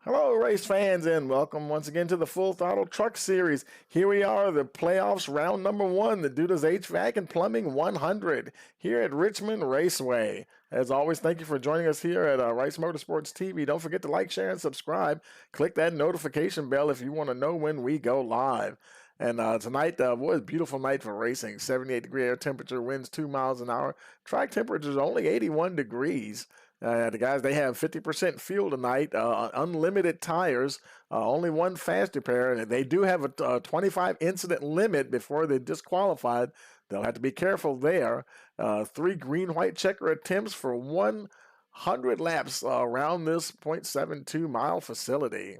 Hello, race fans, and welcome once again to the Full Throttle Truck Series. Here we are, the playoffs, round number one, the Duda's HVAC and Plumbing 100 here at Richmond Raceway. As always, thank you for joining us here at Rice Motorsports TV. Don't forget to like, share, and subscribe. Click that notification bell if you want to know when we go live. And tonight was a beautiful night for racing. 78-degree air temperature, winds 2 miles an hour. Track temperature is only 81 degrees. The guys, they have 50% fuel tonight, unlimited tires, only one fast repair. They do have a 25 incident limit before they're disqualified. They'll have to be careful there. 3 green-white checker attempts for 100 laps around this 0.72 mile facility.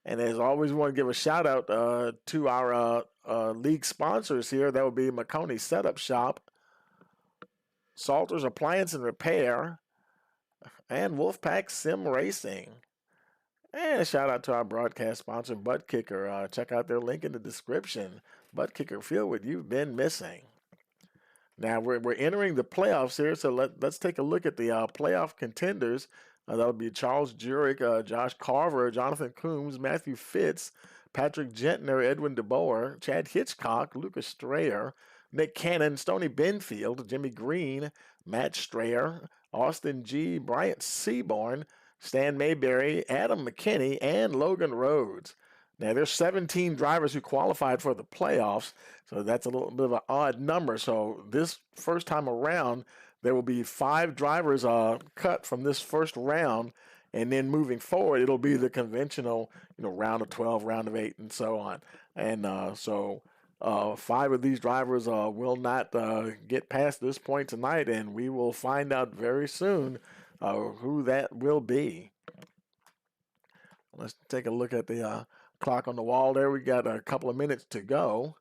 And as always, we want to give a shout out to our league sponsors here. That would be McConey Setup Shop, Salter's Appliance and Repair, and Wolfpack Sim Racing. And a shout out to our broadcast sponsor, Butt Kicker. Check out their link in the description. Butt Kicker, feel what you've been missing. Now we're entering the playoffs here, so let's take a look at the playoff contenders. That'll be Charles Jurek, Josh Carver, Jonathan Coombs, Matthew Fitz, Patrick Gentner, Edwin DeBoer, Chad Hitchcock, Lucas Strayer, Nick Cannon, Stoney Benfield, Jimmy Green, Matt Strayer, Austin G., Bryant Seaborn, Stan Mayberry, Adam McKinney, and Logan Rhodes. Now, there's 17 drivers who qualified for the playoffs, so that's a little bit of an odd number. So this first time around, there will be 5 drivers cut from this first round, and then moving forward, it'll be the conventional, round of 12, round of 8, and so on. And so 5 of these drivers will not get past this point tonight, and we will find out very soon who that will be. Let's take a look at the clock on the wall there. We got a couple of minutes to go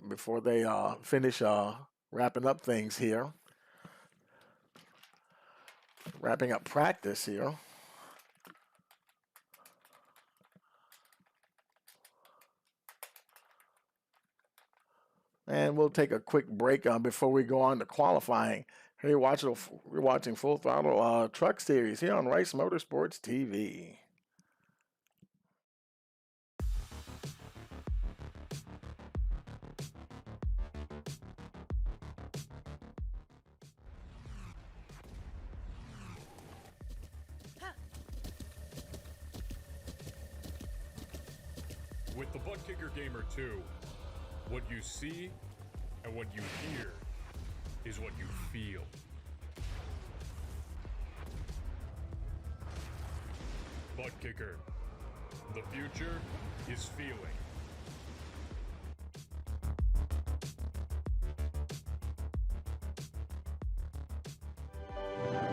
before they finish wrapping up things here. Wrapping up practice here. And we'll take a quick break before we go on to qualifying. Here we're watching Full Throttle Truck Series here on Rice Motorsports TV. With the Butt Kicker Gamer 2, what you see and what you hear is what you feel. Butt Kicker. The future is feeling.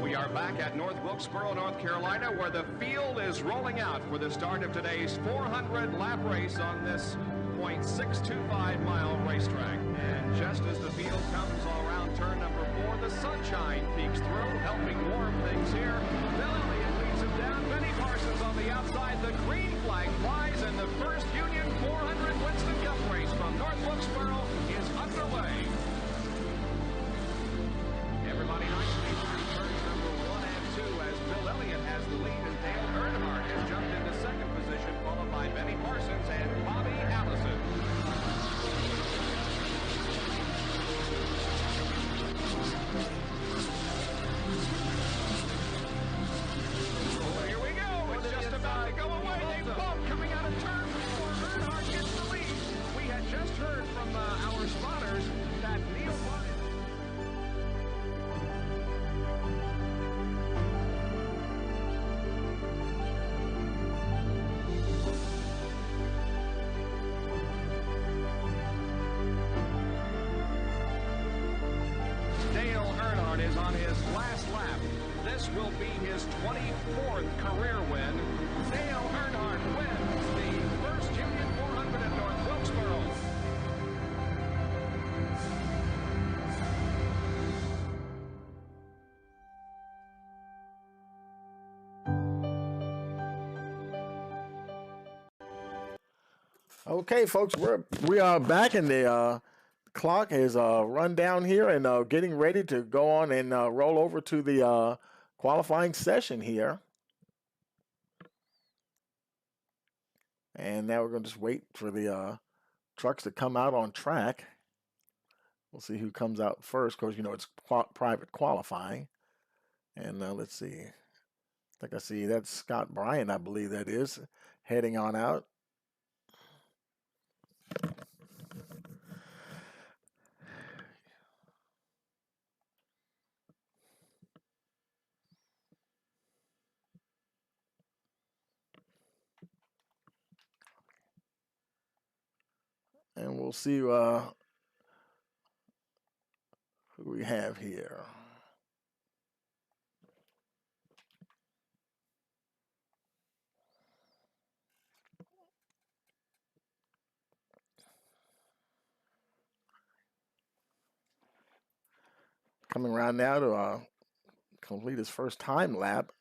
We are back at North Wilkesboro, North Carolina, where the field is rolling out for the start of today's 400-lap race on this 0.625-mile racetrack. And just as the field comes around turn number 4, the sunshine peeks through, helping warm things here. Bill Elliott leads him down. Benny Parsons on the outside. The green flag flies, and the first Union 400 Winston Cup race from North Wilkesboro is underway. Everybody nicely through turns number 1 and 2 as Bill Elliott has the lead, and Dale Earnhardt has jumped into second position, followed by Benny Parsons and Bobby Allison. Oh, here we go. It's just about to go away. They bump coming out of turn 4. Earnhardt gets the lead. We had just heard from our spotters that Neil Martin. Dale Earnhardt is on his last lap. This will be his 24th career win. Dale Earnhardt wins the first Union 400 at North Wilkesboro. Okay, folks, we are back, and the clock is run down here, and getting ready to go on and roll over to the qualifying session here. And now we're going to just wait for the trucks to come out on track. We'll see who comes out first. Of course, you know, it's private qualifying. And let's see. I think I see that's Scott Bryant, I believe that is, heading on out. And we'll see who we have here. Coming around now to complete his first time lap.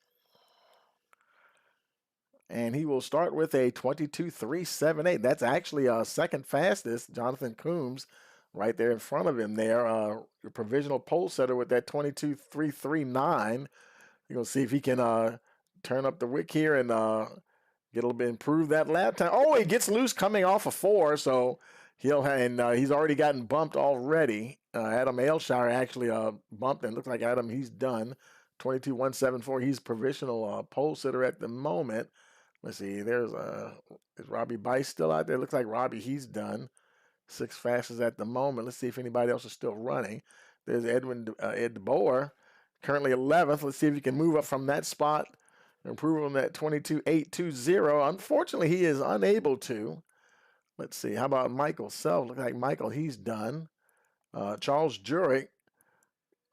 And he will start with a 22.378. That's actually second fastest. Jonathan Coombs right there in front of him there. Your provisional pole setter with that 22.339. You're going to see if he can turn up the wick here and get a little bit, improve that lap time. Oh, he gets loose coming off of 4, so he'll he's already gotten bumped already. Adam Ailshire actually bumped, and looks like Adam, he's done. 22.174. He's provisional pole sitter at the moment. Let's see. There's is Robbie Bice still out there? Looks like Robbie, he's done. 6 fastest at the moment. Let's see if anybody else is still running. There's Ed DeBoer, currently 11th. Let's see if he can move up from that spot, improve on that 22.820. Unfortunately, he is unable to. Let's see. How about Michael Self? Looks like Michael, he's done. Charles Jurek.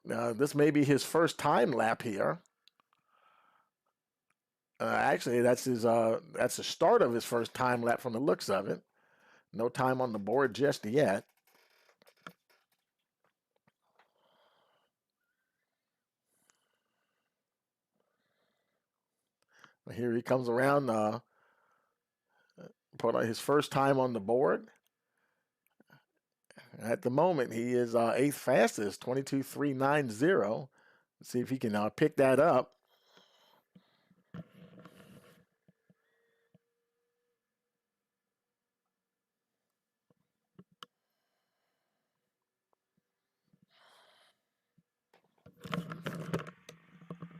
This may be his first time lap here. Actually, that's the start of his first time lap from the looks of it. No time on the board just yet. Here he comes around, put on his first time on the board. At the moment, he is 8th fastest, 22.390. Let's see if he can pick that up.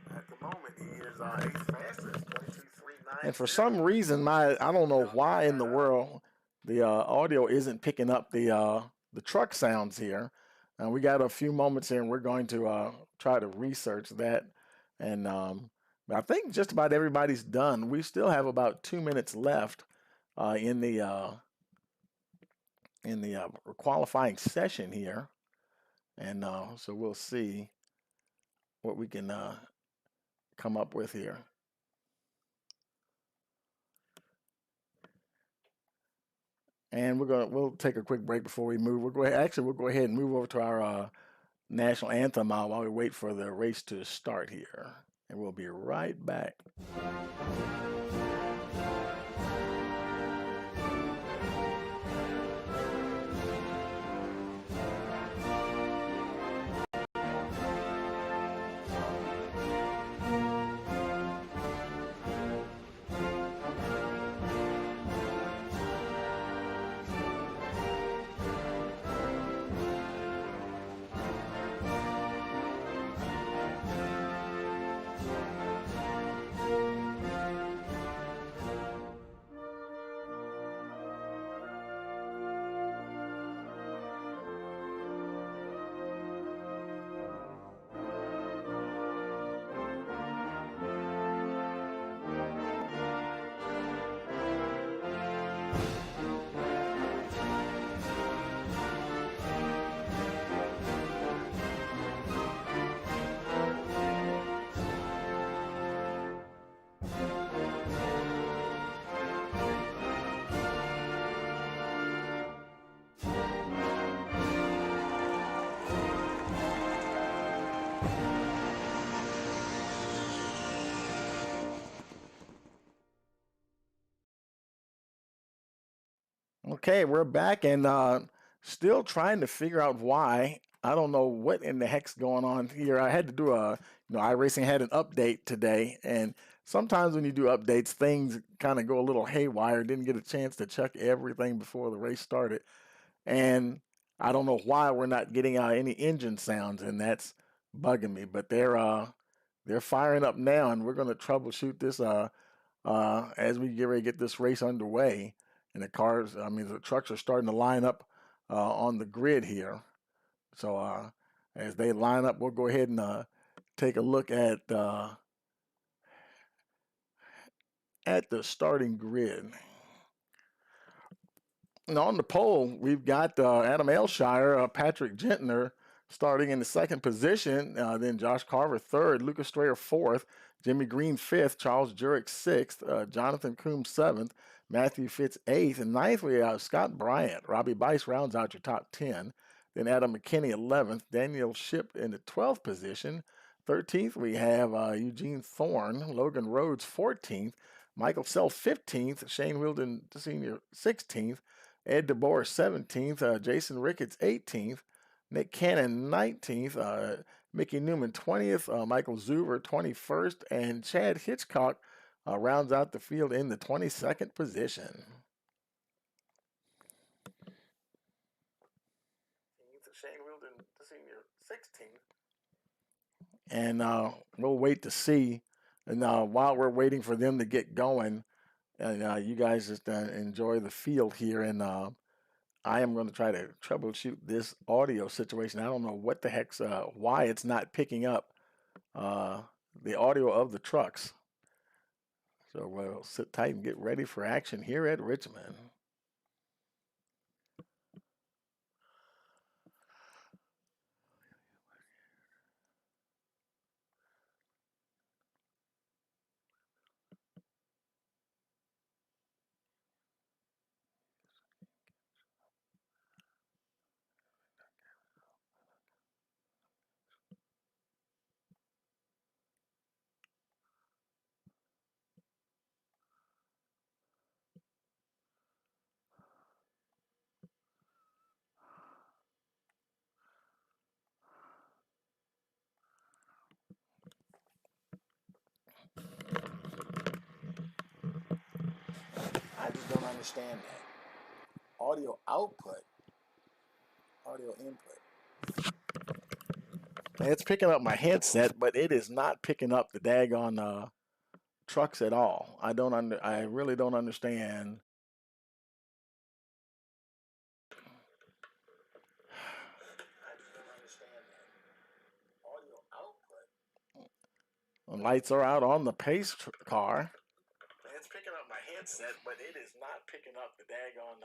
At the moment, he is 8th fastest, 22.390. And for some reason, I don't know why in the world the audio isn't picking up the truck sounds here. We got a few moments here, and we're going to try to research that. And I think just about everybody's done. We still have about 2 minutes left in the qualifying session here, and so we'll see what we can come up with here. And we'll take a quick break before we move. We'll go ahead and move over to our national anthem while we wait for the race to start here. And we'll be right back. Okay, we're back and still trying to figure out why. I don't know what in the heck's going on here. I had to do iRacing had an update today, and sometimes when you do updates, things kind of go a little haywire. Didn't get a chance to check everything before the race started. And I don't know why we're not getting any engine sounds, and that's bugging me. But they're firing up now, and we're going to troubleshoot this as we get ready to get this race underway. And the trucks are starting to line up on the grid here. So as they line up, we'll go ahead and take a look at the starting grid. And on the pole, we've got Adam Aylshire, Patrick Gentner starting in the second position. Then Josh Carver third, Lucas Strayer fourth, Jimmy Green fifth, Charles Jurek sixth, Jonathan Coombs seventh, Matthew Fitz eighth, and ninth we have Scott Bryant. Robbie Bice rounds out your top 10. Then Adam McKinney 11th, Daniel Ship in the 12th position. 13th we have Eugene Thorne, Logan Rhodes 14th, Michael Self 15th, Shane Wilden Sr. 16th, Ed DeBoer 17th, Jason Ricketts 18th, Nick Cannon 19th, Mickey Newman 20th, Michael Zuber 21st, and Chad Hitchcock rounds out the field in the 22nd position. Shane Wilden Sr. 16th. And we'll wait to see. And while we're waiting for them to get going, and you guys just enjoy the field here, and I am going to try to troubleshoot this audio situation. I don't know what the heck's why it's not picking up the audio of the trucks. So we'll sit tight and get ready for action here at Richmond. I just don't understand that. Audio output, audio input. And it's picking up my headset, but it is not picking up the daggone trucks at all. I really don't understand. The lights are out on the pace car. It's picking up my headset, but it is not picking up the daggone.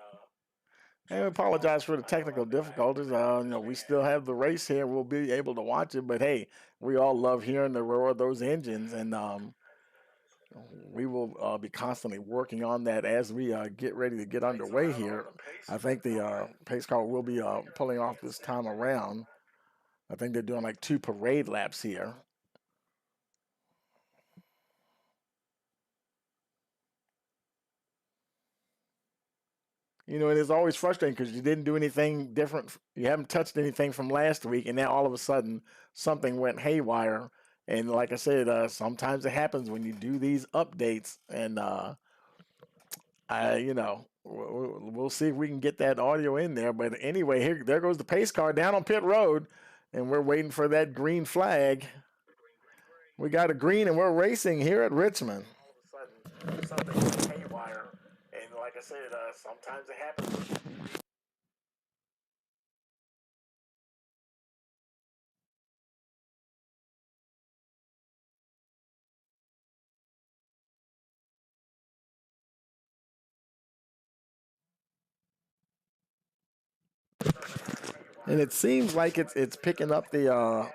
And we apologize for the technical difficulties. We still have the race here. We'll be able to watch it, but hey, we all love hearing the roar of those engines, and we will be constantly working on that as we get ready to get underway here. I think the pace car will be pulling off this time around. I think they're doing like 2 parade laps here. And it's always frustrating because you didn't do anything different. You haven't touched anything from last week, and now all of a sudden something went haywire. And like I said, sometimes it happens when you do these updates. And we'll see if we can get that audio in there. But anyway, there goes the pace car down on pit road, and we're waiting for that green flag. We got a green, and we're racing here at Richmond. All of a sudden, something went haywire. And like I said, sometimes it happens. And it seems like it's picking up the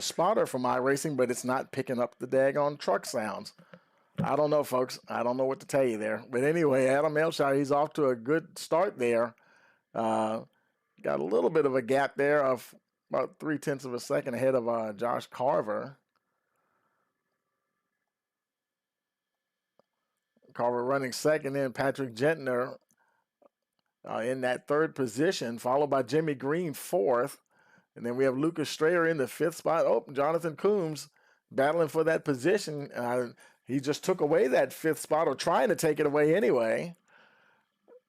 spotter from iRacing, but it's not picking up the daggone truck sounds. I don't know, folks. I don't know what to tell you there. But anyway, Adam Aylshire, he's off to a good start there. Got a little bit of a gap there of about 0.3 of a second ahead of Josh Carver. Carver running second, then Patrick Gentner in that third position, followed by Jimmy Green fourth. And then we have Lucas Strayer in the 5th spot. Oh, Jonathan Coombs battling for that position. He just took away that 5th spot, or trying to take it away anyway.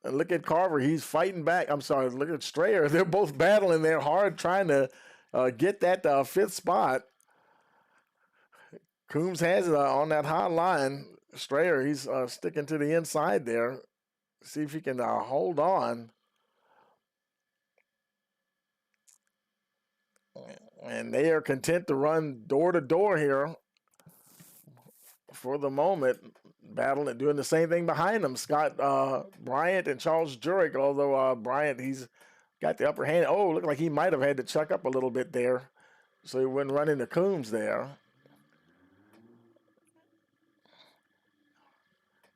And look at Carver. He's fighting back. I'm sorry. Look at Strayer. They're both battling there hard, trying to get that 5th spot. Coombs has it on that high line. Strayer, he's sticking to the inside there. See if he can hold on. And they are content to run door to door here for the moment, battling and doing the same thing behind them. Scott Bryant and Charles Jurek, although Bryant, he's got the upper hand. Oh, looked like he might have had to chuck up a little bit there, so he wouldn't run into Coombs there.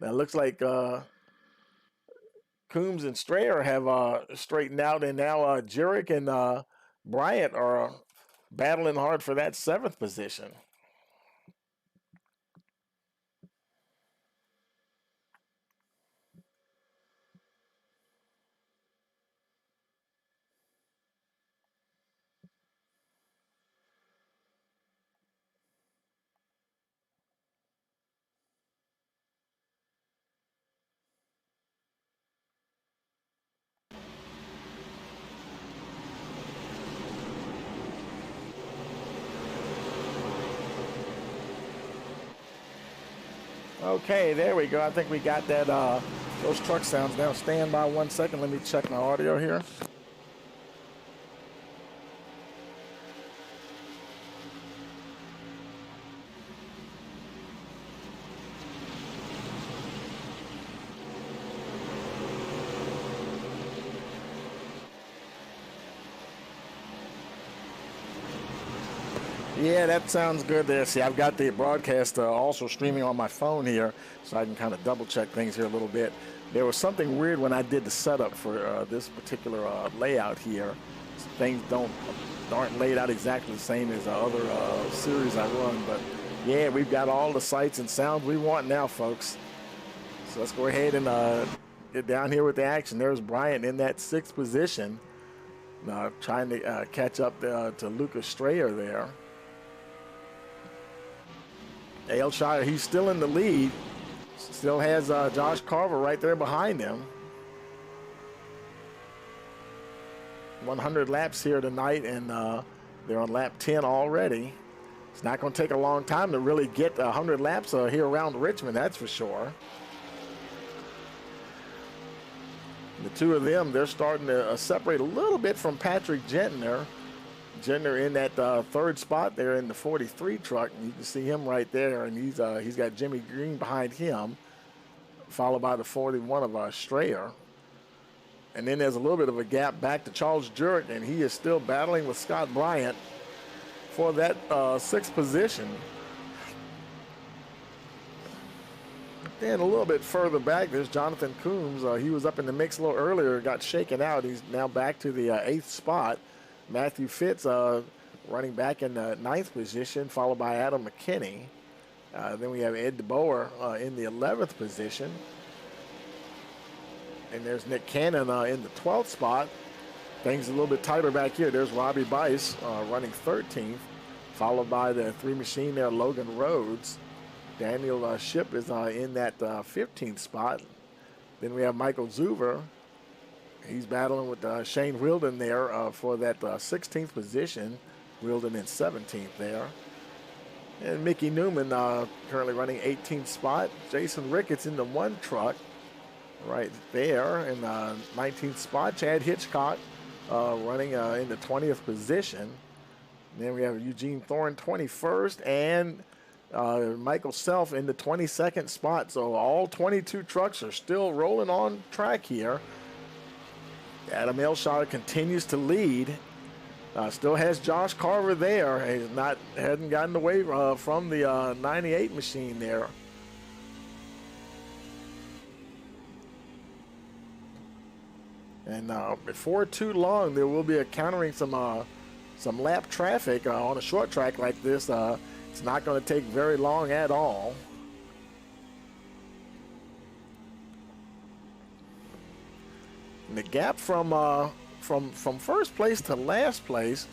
Now it looks like Coombs and Strayer have straightened out, and now Jurek and Bryant are battling hard for that 7th position. Okay, there we go. I think we got that those truck sounds now. Stand by 1 second. Let me check my audio here. Yeah, that sounds good there. See, I've got the broadcast also streaming on my phone here, so I can kind of double check things here a little bit. There was something weird when I did the setup for this particular layout here. Things aren't laid out exactly the same as other series I run, but yeah, we've got all the sights and sounds we want now, folks. So let's go ahead and get down here with the action. There's Bryant in that 6th position, trying to catch up to Lucas Strayer there. Aylshire, he's still in the lead. Still has Josh Carver right there behind him. 100 laps here tonight, and they're on lap 10 already. It's not going to take a long time to really get 100 laps here around Richmond, that's for sure. The two of them, they're starting to separate a little bit from Patrick Gentner. Gentner in that 3rd spot there in the 43 truck, and you can see him right there, and he's got Jimmy Green behind him, followed by the 41 of Strayer. And then there's a little bit of a gap back to Charles Jurek, and he is still battling with Scott Bryant for that 6th position. Then a little bit further back, there's Jonathan Coombs. He was up in the mix a little earlier, got shaken out. He's now back to the 8th spot. Matthew Fitz running back in the 9th position, followed by Adam McKinney. Then we have Ed DeBoer in the 11th position. And there's Nick Cannon in the 12th spot. Things a little bit tighter back here. There's Robbie Bice running 13th, followed by the 3 machine there, Logan Rhodes. Daniel Ship is in that 15th spot. Then we have Michael Zuver. He's battling with Shane Wilden there for that 16th position. Wilden in 17th there. And Mickey Newman currently running 18th spot. Jason Ricketts in the 1 truck right there in 19th spot. Chad Hitchcock running in the 20th position. And then we have Eugene Thorne 21st, and Michael Self in the 22nd spot. So all 22 trucks are still rolling on track here. Adam Aylshire continues to lead. Still has Josh Carver there. Hadn't gotten away from the 98 machine there. And before too long, there will be encountering some lap traffic on a short track like this. It's not going to take very long at all. And the gap from first place to last place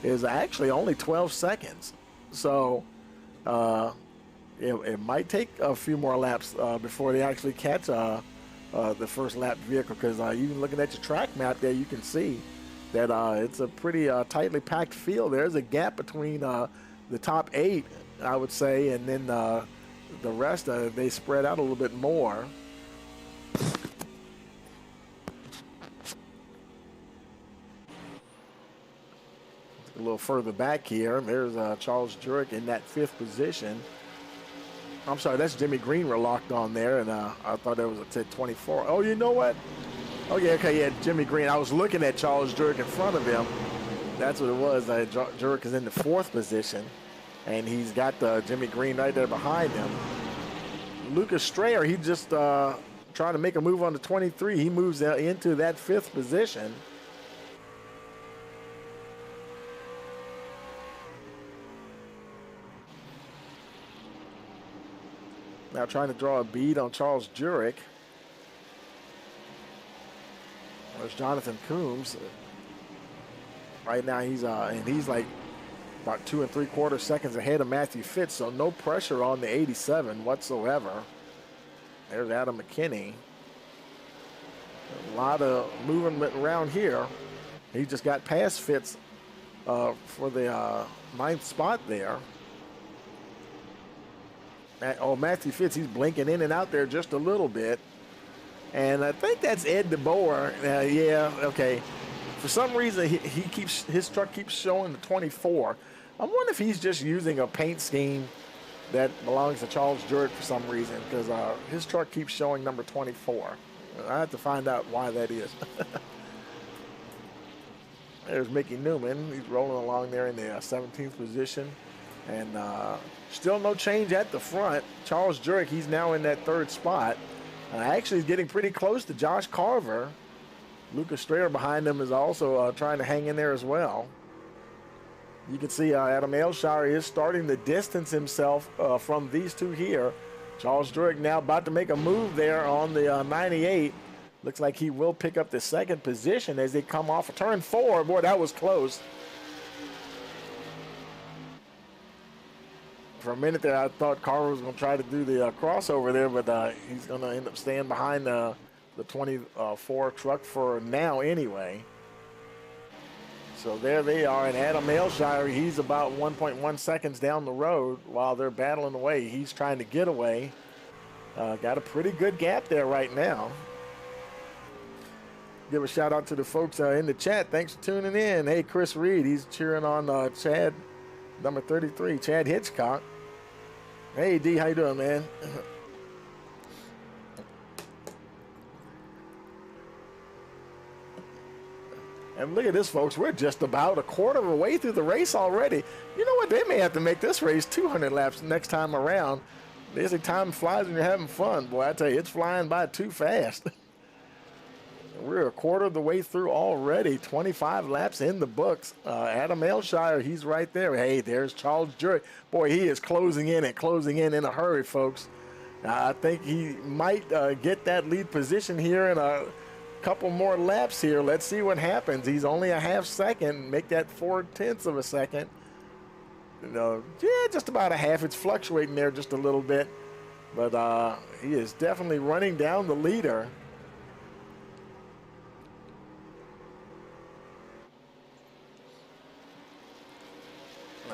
is actually only 12 seconds. So it might take a few more laps before they actually catch the first lap vehicle, because even looking at your track map there, you can see that it's a pretty tightly packed field. There's a gap between the top 8, I would say, and then the rest, they spread out a little bit more. A little further back here, there's Charles Jurek in that 5th position. I'm sorry, that's Jimmy Green we're locked on there, and I thought that was a 24. Oh, you know what? Oh, yeah, okay, yeah, Jimmy Green. I was looking at Charles Jurek in front of him. That's what it was. Jurek is in the 4th position, and he's got Jimmy Green right there behind him. Lucas Strayer, he just trying to make a move on the 23. He moves into that 5th position. Now trying to draw a bead on Charles Jurek. There's Jonathan Coombs. Right now he's like about 2 3/4 seconds ahead of Matthew Fitz, so no pressure on the 87 whatsoever. There's Adam McKinney. A lot of movement around here. He just got past Fitz for the 9th spot there. Matthew Fitz, he's blinking in and out there just a little bit. And I think that's Ed DeBoer. Yeah, okay. For some reason, his truck keeps showing the 24. I wonder if he's just using a paint scheme that belongs to Charles Jurek for some reason, because his truck keeps showing number 24. I have to find out why that is. There's Mickey Newman. He's rolling along there in the 17th position. And still no change at the front. Charles Jurek, he's now in that 3rd spot. Actually, he's getting pretty close to Josh Carver. Lucas Strayer behind him is also trying to hang in there as well. You can see Adam Ailshire is starting to distance himself from these two here. Charles Jurek now about to make a move there on the 98. Looks like he will pick up the 2nd position as they come off of turn 4. Boy, that was close. For a minute there, I thought Carver was going to try to do the crossover there, but he's going to end up staying behind the 24 truck for now anyway. So there they are, and Adam Ailshire, he's about 1.1 seconds down the road while they're battling away. He's trying to get away. Got a pretty good gap there right now. Give a shout out to the folks in the chat. Thanks for tuning in. Hey, Chris Reed, he's cheering on Chad, number 33, Chad Hitchcock. Hey, D, how you doing, man? And look at this, folks. We're just about a quarter of the way through the race already. You know what? They may have to make this race 200 laps next time around. They say time flies when you're having fun. Boy, I tell you, it's flying by too fast. We're a quarter of the way through already. 25 laps in the books. Adam Ailshire, he's right there. Hey, there's Charles Jurek. Boy, he is closing in a hurry, folks. I think he might get that lead position here in a couple more laps here. Let's see what happens. He's only a half second. Make that 4/10 of a second. Yeah, just about a half. It's fluctuating there just a little bit. But he is definitely running down the leader.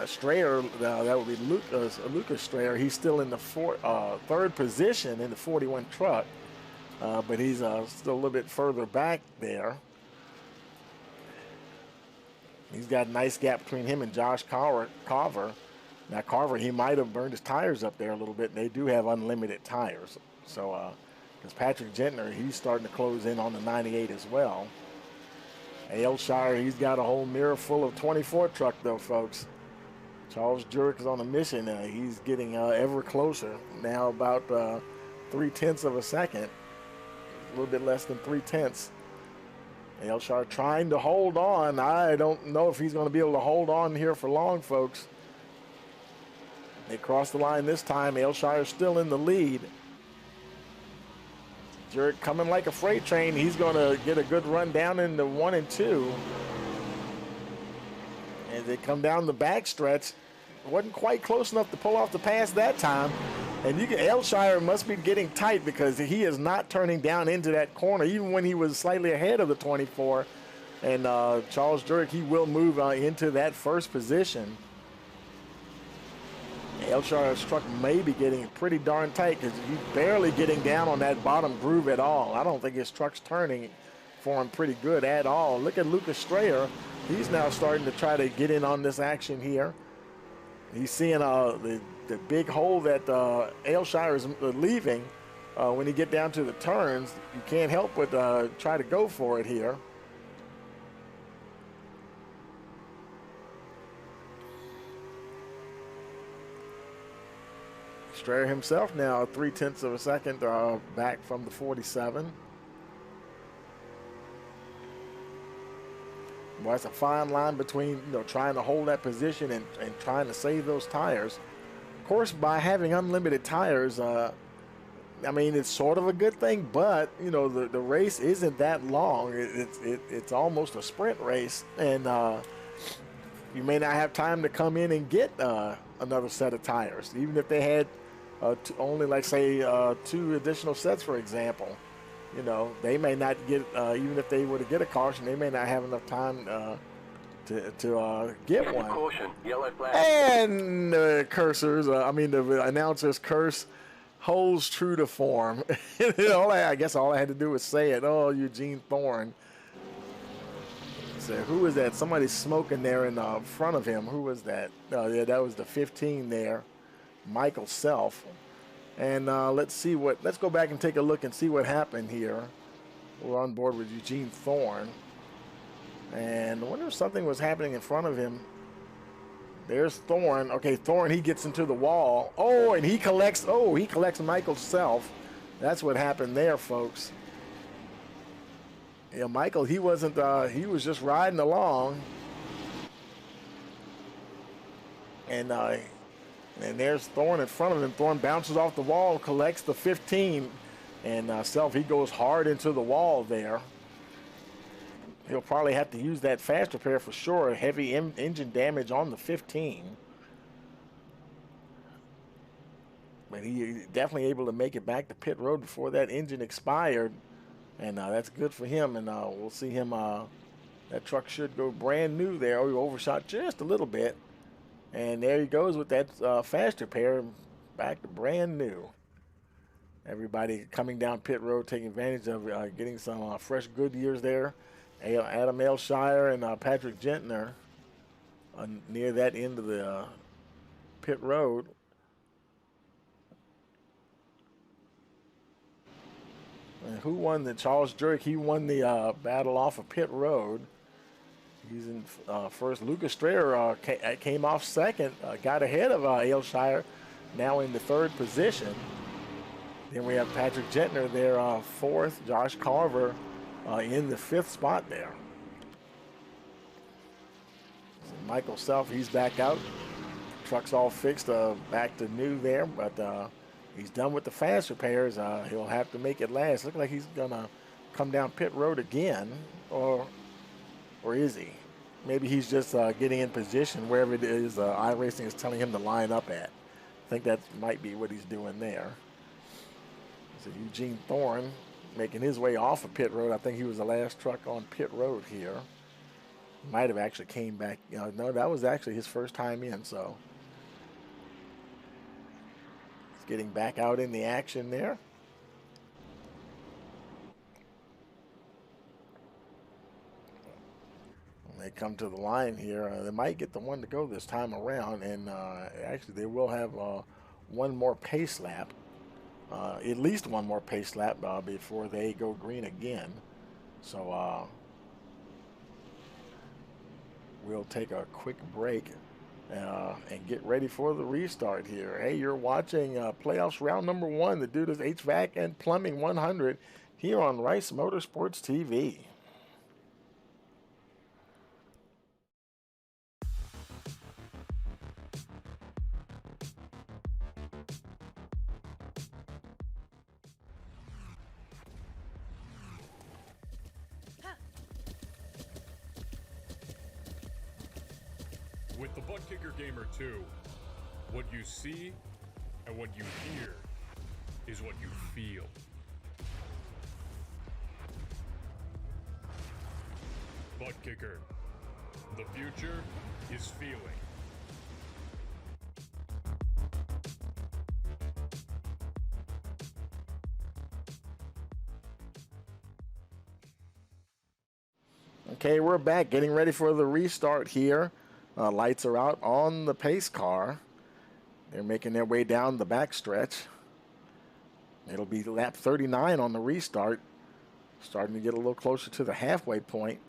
Strayer, that would be Lucas Strayer. He's still in the 3rd position in the 41 truck, but he's still a little bit further back there. He's got a nice gap between him and Josh Carver. Now, Carver, he might have burned his tires up there a little bit, and they do have unlimited tires. So, because Patrick Gentner, he's starting to close in on the 98 as well. Ailshire, he's got a whole mirror full of 24 truck, though, folks. Charles Jurek is on a mission. He's getting ever closer. Now about 3/10 of a second. A little bit less than 3/10. Ailshire trying to hold on. I don't know if he's going to be able to hold on here for long, folks. They crossed the line this time. Ailshire still in the lead. Jurek coming like a freight train. He's going to get a good run down into 1 and 2. As they come down the back stretch, wasn't quite close enough to pull off the pass that time. And Elshire must be getting tight because he is not turning down into that corner, even when he was slightly ahead of the 24. And Charles Jurek, he will move into that first position. Elshire's truck may be getting pretty darn tight because he's barely getting down on that bottom groove at all. I don't think his truck's turning for him pretty good at all. Look at Lucas Strayer. He's now starting to try to get in on this action here. He's seeing the big hole that Elshire is leaving. When you get down to the turns, you can't help but try to go for it here. Strayer himself now 0.3 of a second back from the 47. Well, it's a fine line between trying to hold that position and trying to save those tires. Of course, by having unlimited tires, I mean, it's sort of a good thing, but the race isn't that long. It's almost a sprint race, and you may not have time to come in and get another set of tires, even if they had only, like, say, 2 additional sets, for example. They may not get, even if they were to get a caution, they may not have enough time to get one. Caution, yellow flag. And the announcer's curse holds true to form. I guess all I had to do was say it. Oh, Eugene Thorne. So who was that? Somebody's smoking there in front of him. Who was that? Oh, yeah, that was the 15 there. Michael Self. And let's go back and take a look and see what happened here. We're on board with Eugene Thorne. And I wonder if something was happening in front of him. There's Thorne. Okay, Thorne, he gets into the wall. Oh, and he collects Michael Self. That's what happened there, folks. Yeah, Michael, he wasn't, he was just riding along. And there's Thorne in front of him. Thorne bounces off the wall, collects the 15, and Self, he goes hard into the wall there. He'll probably have to use that fast repair for sure. Heavy engine damage on the 15. But he definitely able to make it back to pit road before that engine expired. And that's good for him. And we'll see him. That truck should go brand new there. Oh, he overshot just a little bit. And there he goes with that fast repair, back to brand new. Everybody coming down pit road, taking advantage of getting some fresh Goodyears there. Adam Elshire and Patrick Gentner near that end of the pit road. And who won the Charles Jurek? He won the battle off of pit road. He's in first. Lucas Strayer came off second, got ahead of Elshire, now in the 3rd position. Then we have Patrick Gentner there, 4th. Josh Carver in the 5th spot there. So Michael Self, he's back out. Truck's all fixed, back to new there, but he's done with the fast repairs. He'll have to make it last. Looks like he's gonna come down pit road again, or is he? Maybe he's just getting in position wherever it is iRacing is telling him to line up at. I think that might be what he's doing there. So Eugene Thorne making his way off of pit road. I think he was the last truck on pit road here. Might have actually came back. No, that was actually his first time in, so. He's getting back out in the action there. They come to the line here. They might get the one to go this time around, and actually they will have one more pace lap, at least one more pace lap before they go green again. So we'll take a quick break and get ready for the restart here. Hey, you're watching playoffs round number 1, the Duda's HVAC and Plumbing 100 here on Rice Motorsports TV. With the Butt Kicker Gamer 2, What you see and what you hear is what you feel. Butt kicker. The future is feeling. Okay, we're back, getting ready for the restart here. Lights are out on the pace car. They're making their way down the backstretch. It'll be lap 39 on the restart. Starting to get a little closer to the halfway point.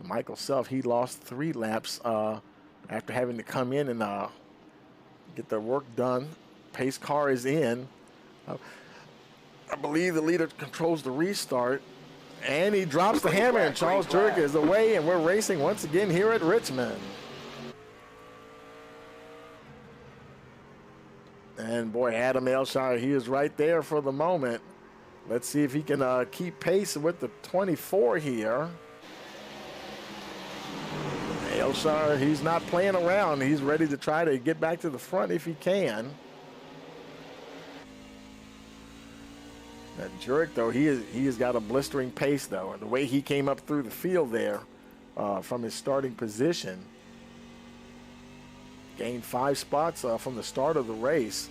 Michael Self, he lost 3 laps after having to come in and get the work done. Pace car is in. I believe the leader controls the restart. And he drops the hammer, and Charles Jurek is away, and we're racing once again here at Richmond. And boy, Adam Aylshire, he is right there for the moment. Let's see if he can keep pace with the 24 here. Aylshire, he's not playing around. He's ready to try to get back to the front if he can. Jurek, though, he has got a blistering pace, though. And the way he came up through the field there from his starting position, gained 5 spots from the start of the race.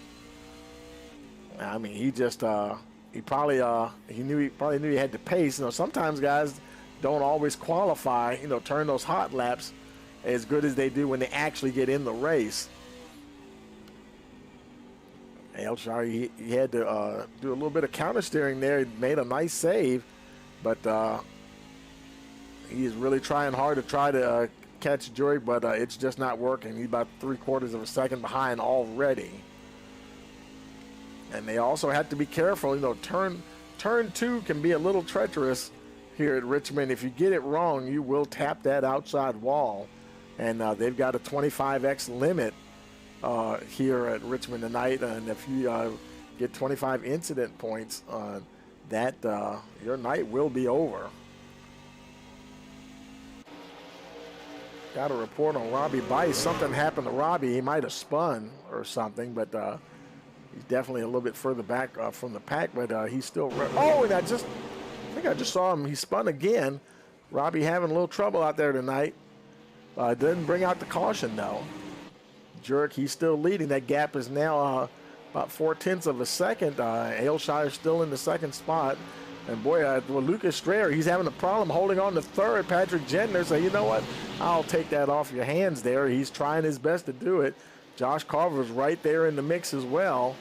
I mean, he just he probably knew he had to pace. You know, sometimes guys don't always qualify. You know, turn those hot laps as good as they do when they actually get in the race. Aylshire, he had to do a little bit of counter steering there. He made a nice save, but he is really trying hard to try to catch Jurek, but it's just not working. He's about 3/4 of a second behind already. And they also have to be careful. You know, turn 2 can be a little treacherous here at Richmond. If you get it wrong, you will tap that outside wall. And they've got a 25x limit here at Richmond tonight, and if you get 25 incident points on that, your night will be over. Got a report on Robbie Bice. Something happened to Robbie. He might have spun or something, but he's definitely a little bit further back from the pack, but he's still... Oh, and I think I just saw him. He spun again. Robbie having a little trouble out there tonight. Didn't bring out the caution, though. Jurek, he's still leading. That gap is now about 0.4 of a second. Aylshire still in the second spot. And boy, Lucas Strayer, he's having a problem holding on to third. Patrick Gentner said, you know what? I'll take that off your hands there. He's trying his best to do it. Josh Carver's right there in the mix as well.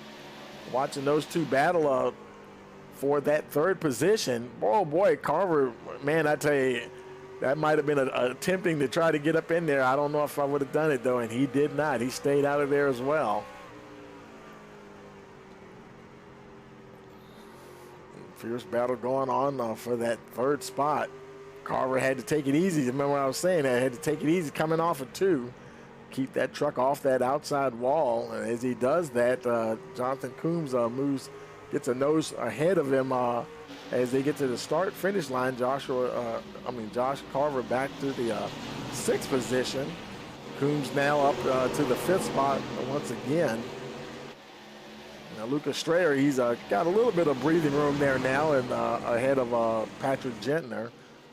Watching those two battle for that third position. Oh boy, Carver, man, I tell you, that might have been attempting to try to get up in there. I don't know if I would have done it, though, and he did not. He stayed out of there as well. Fierce battle going on for that third spot. Carver had to take it easy. Remember what I was saying? I had to take it easy coming off of 2. Keep that truck off that outside wall. And as he does that, Jonathan Coombs gets a nose ahead of him as they get to the start-finish line. Josh Carver back to the 6th position. Coombs now up to the 5th spot once again. Now Lucas Strayer, he's got a little bit of breathing room there now, and ahead of Patrick Gentner,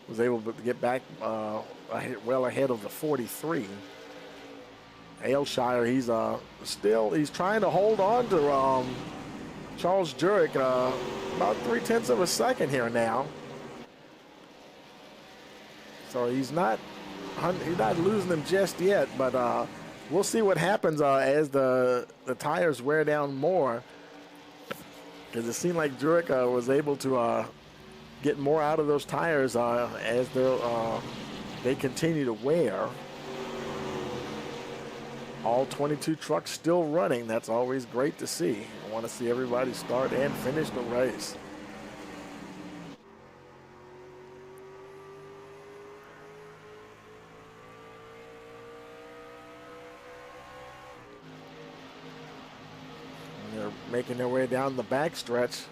was able to get back well ahead of the 43. Aylshire, he's trying to hold on to Charles Jurek about 0.3 of a second here now. So he's not losing them just yet, but we'll see what happens as the tires wear down more. Because it seemed like Jurek was able to get more out of those tires as they continue to wear. All 22 trucks still running. That's always great to see. I want to see everybody start and finish the race. And they're making their way down the backstretch.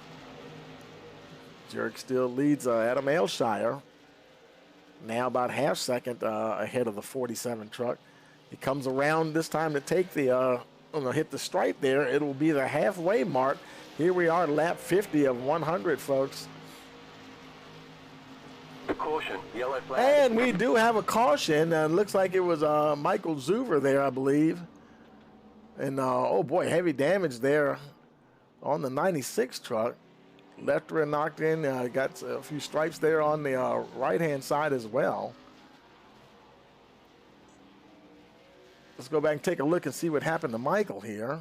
Jurek still leads Adam Aylshire. Now about half second ahead of the 47 truck. He comes around this time to take the gonna hit the stripe there, it will be the halfway mark. Here we are, lap 50 of 100, folks. Caution, yellow flag. And we do have a caution. Looks like it was Michael Zuver there, I believe. And oh boy, heavy damage there on the 96 truck. Left rear knocked in. Got a few stripes there on the right-hand side as well. Let's go back and take a look and see what happened to Michael here.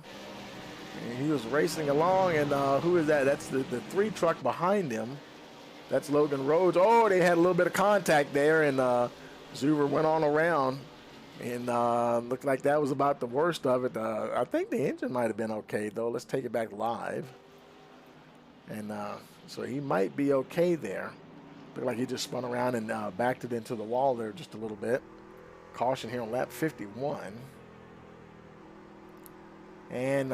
And he was racing along, and who is that? That's the 3 truck behind him. That's Logan Rhodes. Oh, they had a little bit of contact there, and Zuber went on around. And looked like that was about the worst of it. I think the engine might have been okay, though. Let's take it back live. And so he might be okay there. Looked like he just spun around and backed it into the wall there just a little bit. Caution here on lap 51. And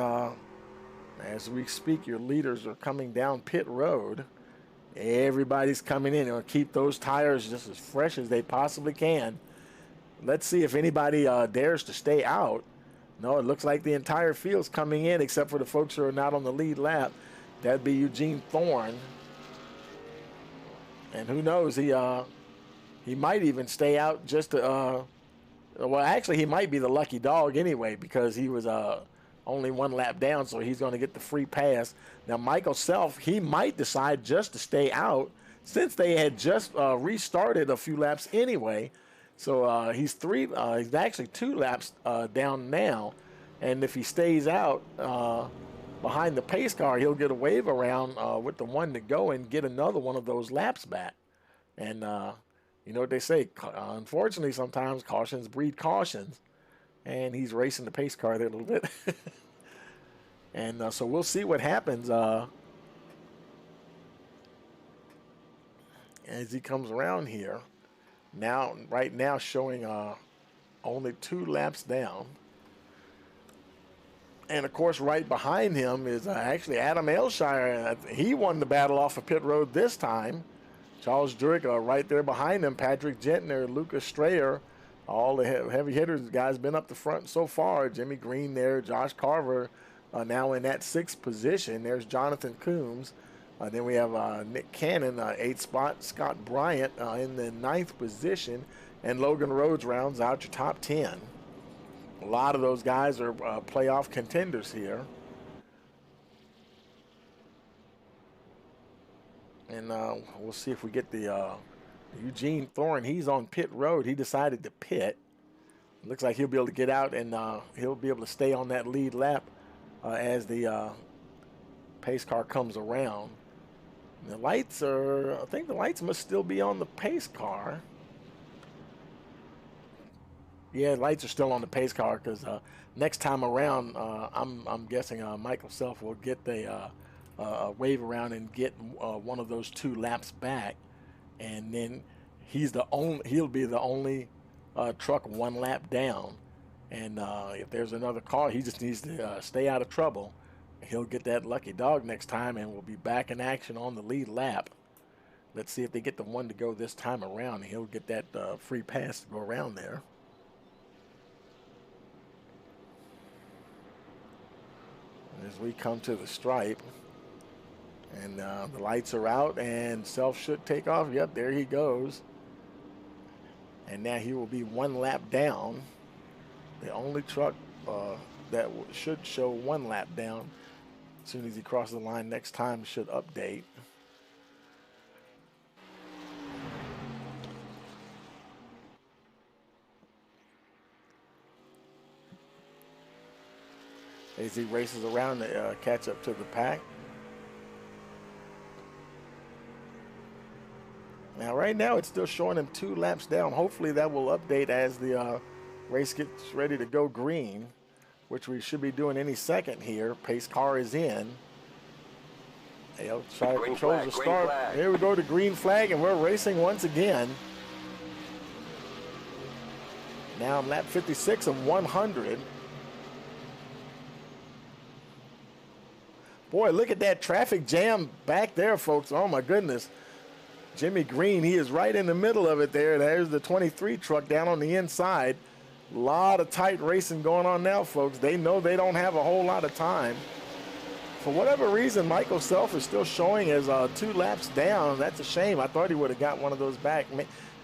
as we speak, your leaders are coming down pit road. Everybody's coming in. They'll keep those tires just as fresh as they possibly can. Let's see if anybody dares to stay out. No, it looks like the entire field's coming in except for the folks who are not on the lead lap. That'd be Eugene Thorne. And who knows, he might even stay out just to, well, actually, he might be the lucky dog anyway because he was only 1 lap down, so he's going to get the free pass. Now, Michael Self, he might decide just to stay out since they had just restarted a few laps anyway. So he's actually 2 laps down now. And if he stays out behind the pace car, he'll get a wave around with the 1 to go and get another one of those laps back. And you know what they say, unfortunately, sometimes cautions breed cautions. And he's racing the pace car there a little bit. And so we'll see what happens as he comes around here. Now, right now, showing only 2 laps down. And, of course, right behind him is actually Adam Aylshire. He won the battle off of pit road this time. Charles Drake right there behind him. Patrick Gentner, Lucas Strayer. All the heavy hitters, guys, been up the front so far. Jimmy Green there, Josh Carver now in that 6th position. There's Jonathan Coombs. Then we have Nick Cannon, 8th spot. Scott Bryant in the 9th position. And Logan Rhodes rounds out your top 10. A lot of those guys are playoff contenders here. And we'll see if we get the Eugene Thorne. He's on pit road. He decided to pit. Looks like he'll be able to get out, and he'll be able to stay on that lead lap as the pace car comes around. The lights I think the lights must still be on the pace car. Yeah, lights are still on the pace car because next time around, I'm guessing Michael Self will get the wave around and get one of those 2 laps back, and then he'll be the only truck 1 lap down. And if there's another car, he just needs to stay out of trouble. He'll get that lucky dog next time, and we'll be back in action on the lead lap. Let's see if they get the 1 to go this time around. He'll get that free pass to go around there. As we come to the stripe, and the lights are out, and Self should take off. Yep, there he goes. And now he will be 1 lap down. The only truck that should show 1 lap down. As soon as he crosses the line next time, should update. As he races around to catch up to the pack. Now, right now, it's still showing him 2 laps down. Hopefully, that will update as the race gets ready to go green, which we should be doing any second here. Pace car is in. They'll try to control the start. Here we go to green flag, and we're racing once again. Now on lap 56 of 100. Boy, look at that traffic jam back there, folks. Oh, my goodness. Jimmy Green, he is right in the middle of it there. There's the 23 truck down on the inside. A lot of tight racing going on now, folks. They know they don't have a whole lot of time. For whatever reason, Michael Self is still showing as 2 laps down. That's a shame. I thought he would have got one of those back.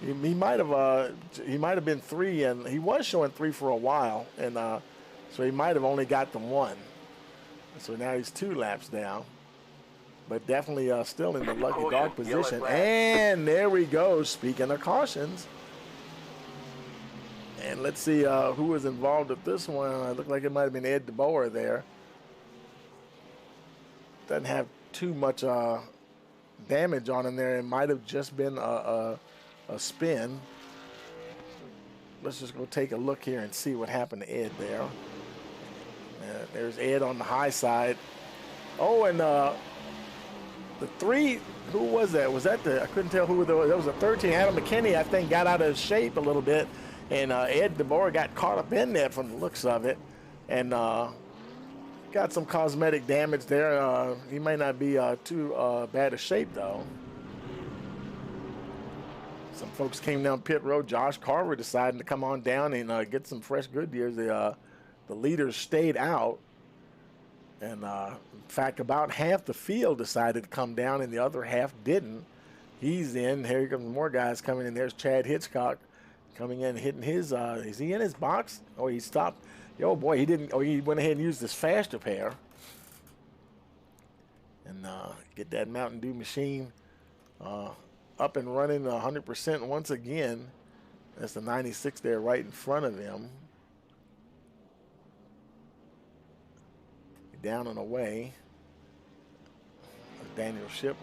He might have been 3, and he was showing 3 for a while, and so he might have only got the 1. So now he's 2 laps down, but definitely still in the lucky dog position. And there we go. Speaking of cautions, and let's see who was involved with this one. It looked like it might have been Ed DeBoer there. Doesn't have too much damage on him there. It might have just been a spin. Let's just go take a look here and see what happened to Ed there. There's Ed on the high side. Oh, and the 3, who was that? Was that I couldn't tell who that was. That was a 13. Adam McKinney, I think, got out of shape a little bit. And Ed DeBoer got caught up in there from the looks of it. And got some cosmetic damage there. He might not be too bad a shape, though. Some folks came down pit road. Josh Carver decided to come on down and get some fresh Goodyears. The leaders stayed out. And, in fact, about half the field decided to come down, and the other half didn't. He's in. Here comes more guys coming in. There's Chad Hitchcock coming in, hitting his. Is he in his box? Oh, he stopped. Oh boy, he didn't. Oh, he went ahead and used his fast repair and get that Mountain Dew machine up and running 100% once again. That's the 96 there right in front of him. Down and away. Daniel Ship.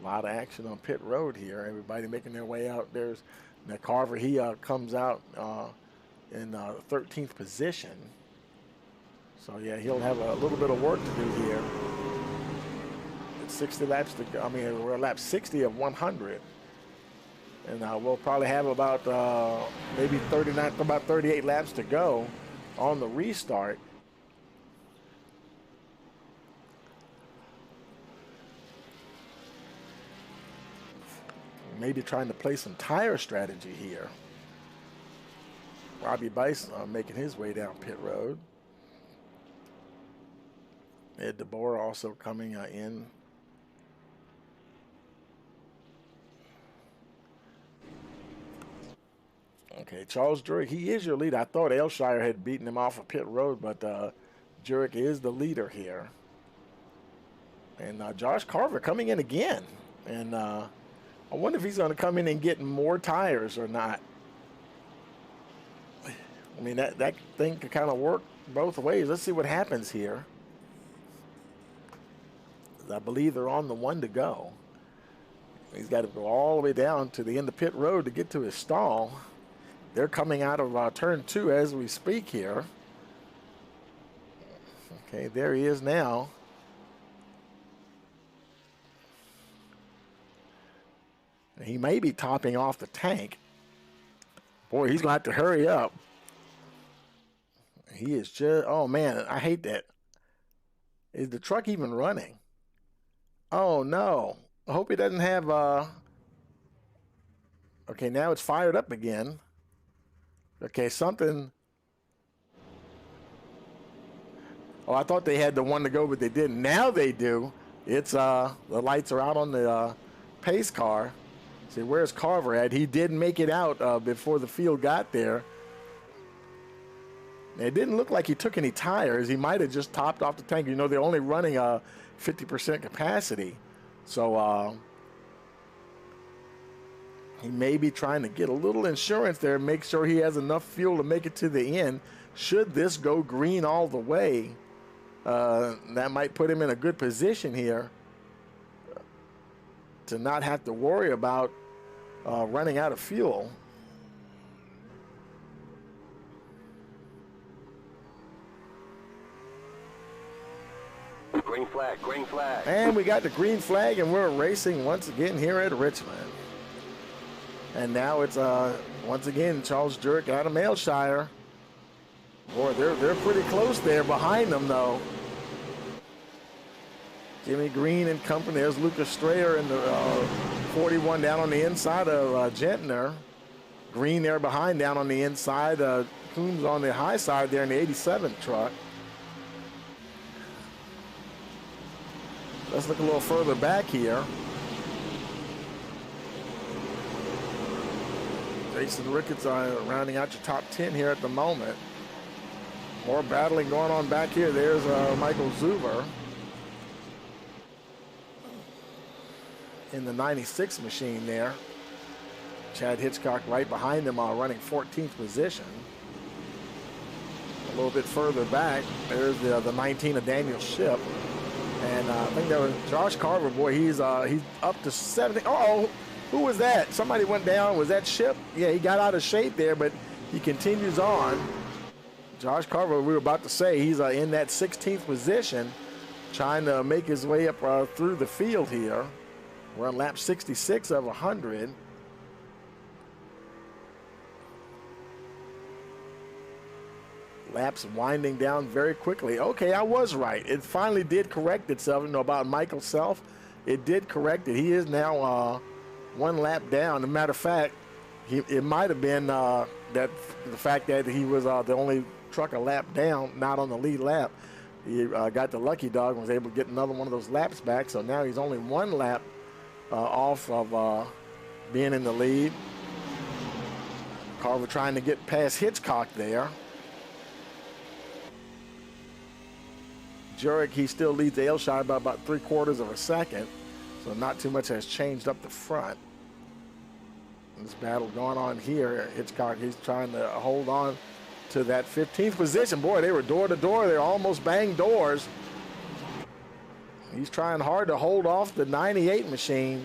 A lot of action on pit road here. Everybody making their way out. There's now Carver. He comes out in 13th position. So yeah, he'll have a little bit of work to do here. It's 60 laps to go. I mean, we're at lap 60 of 100. And we'll probably have about maybe 39, about 38 laps to go on the restart. Maybe trying to play some tire strategy here. Robbie Bice making his way down pit road. Ed DeBoer also coming in. Okay, Charles Jurek, he is your leader. I thought Elshire had beaten him off of pit road, but Jurek is the leader here. And Josh Carver coming in again. And I wonder if he's going to come in and get more tires or not. I mean, that thing could kind of work both ways. Let's see what happens here. I believe they're on the 1 to go. He's got to go all the way down to the end of pit road to get to his stall. They're coming out of turn 2 as we speak here. Okay, there he is now. He may be topping off the tank. Boy, he's going to have to hurry up. He is just, oh man, I hate that. Is the truck even running? Oh no. I hope he doesn't have, okay, now it's fired up again. Okay, something. Oh, I thought they had the 1 to go, but they didn't. Now they do. It's, the lights are out on the pace car. See, where's Carver at? He didn't make it out before the field got there. It didn't look like he took any tires. He might have just topped off the tank. You know, they're only running 50% capacity. So he may be trying to get a little insurance there and make sure he has enough fuel to make it to the end. Should this go green all the way, that might put him in a good position here to not have to worry about running out of fuel. Green flag, green flag. And we got the green flag, and we're racing once again here at Richmond. And now it's once again Charles Jurek out of Aylshire. Boy, they're pretty close there behind them though. Jimmy Green and company. There's Lucas Strayer in the 41 down on the inside of Gentner. Green there behind down on the inside. Coombs on the high side there in the 87 truck. Let's look a little further back here. Jason Ricketts rounding out your top 10 here at the moment. More battling going on back here. There's Michael Zuber in the 96 machine there. Chad Hitchcock right behind him, running 14th position. A little bit further back, there's the 19 of Daniel Shipp. And I think that was Josh Carver. Boy, he's up to 70. Oh, who was that? Somebody went down. Was that Shipp? Yeah, he got out of shape there, but he continues on. Josh Carver, we were about to say, he's in that 16th position, trying to make his way up through the field here. We're on lap 66 of 100. Laps winding down very quickly. Okay, I was right. It finally did correct itself. You know about Michael Self. It did correct it. He is now one lap down. As a matter of fact, it might have been that the fact that he was the only truck a lap down, not on the lead lap. He got the lucky dog and was able to get another one of those laps back. So now he's only one lap off of being in the lead. Carver trying to get past Hitchcock there. Jurek, he still leads Aylshire by about 3/4 of a second, so not too much has changed up the front. This battle going on here. Hitchcock, he's trying to hold on to that 15th position. Boy, they were door to door. They're almost banged doors. He's trying hard to hold off the 98 machine.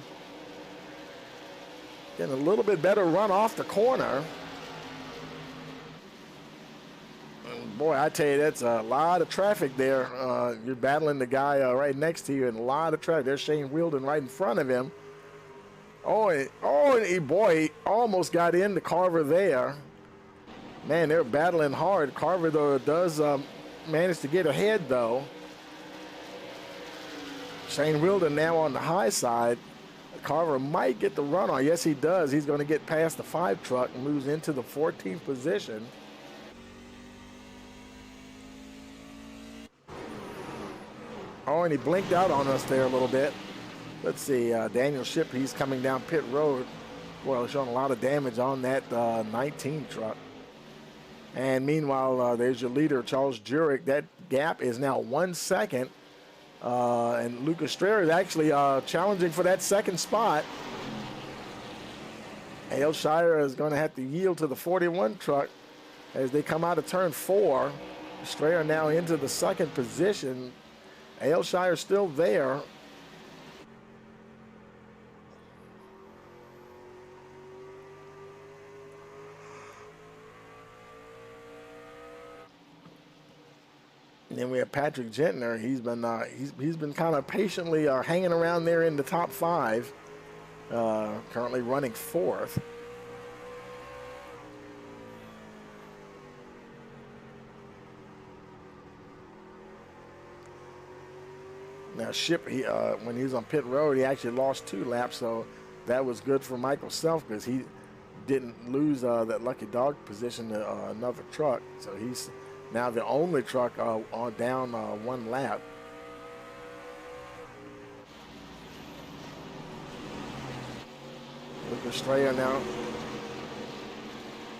Getting a little bit better run off the corner. Boy, I tell you, that's a lot of traffic there. You're battling the guy right next to you, and a lot of traffic. There's Shane Wielden right in front of him. Boy, he almost got into Carver there. Man, they're battling hard. Carver, though, does manage to get ahead, though. Shane Wielden now on the high side. Carver might get the run on. Yes, he does. He's going to get past the 5 truck and moves into the 14th position. Oh, and he blinked out on us there a little bit. Let's see, Daniel Shipp, he's coming down pit road. Well, showing a lot of damage on that 19 truck. And meanwhile, there's your leader, Charles Jurek. That gap is now 1 second. And Lucas Strayer is actually challenging for that second spot. Aylshire is going to have to yield to the 41 truck as they come out of turn 4. Strayer now into the second position. Aylshire still there. And then we have Patrick Gentner. He's been kind of patiently hanging around there in the top 5. Currently running 4th. Now Shipp, when he was on pit road, he actually lost 2 laps, so that was good for Michael Self because he didn't lose that lucky dog position to another truck. So he's now the only truck down 1 lap. Lucas Strayer now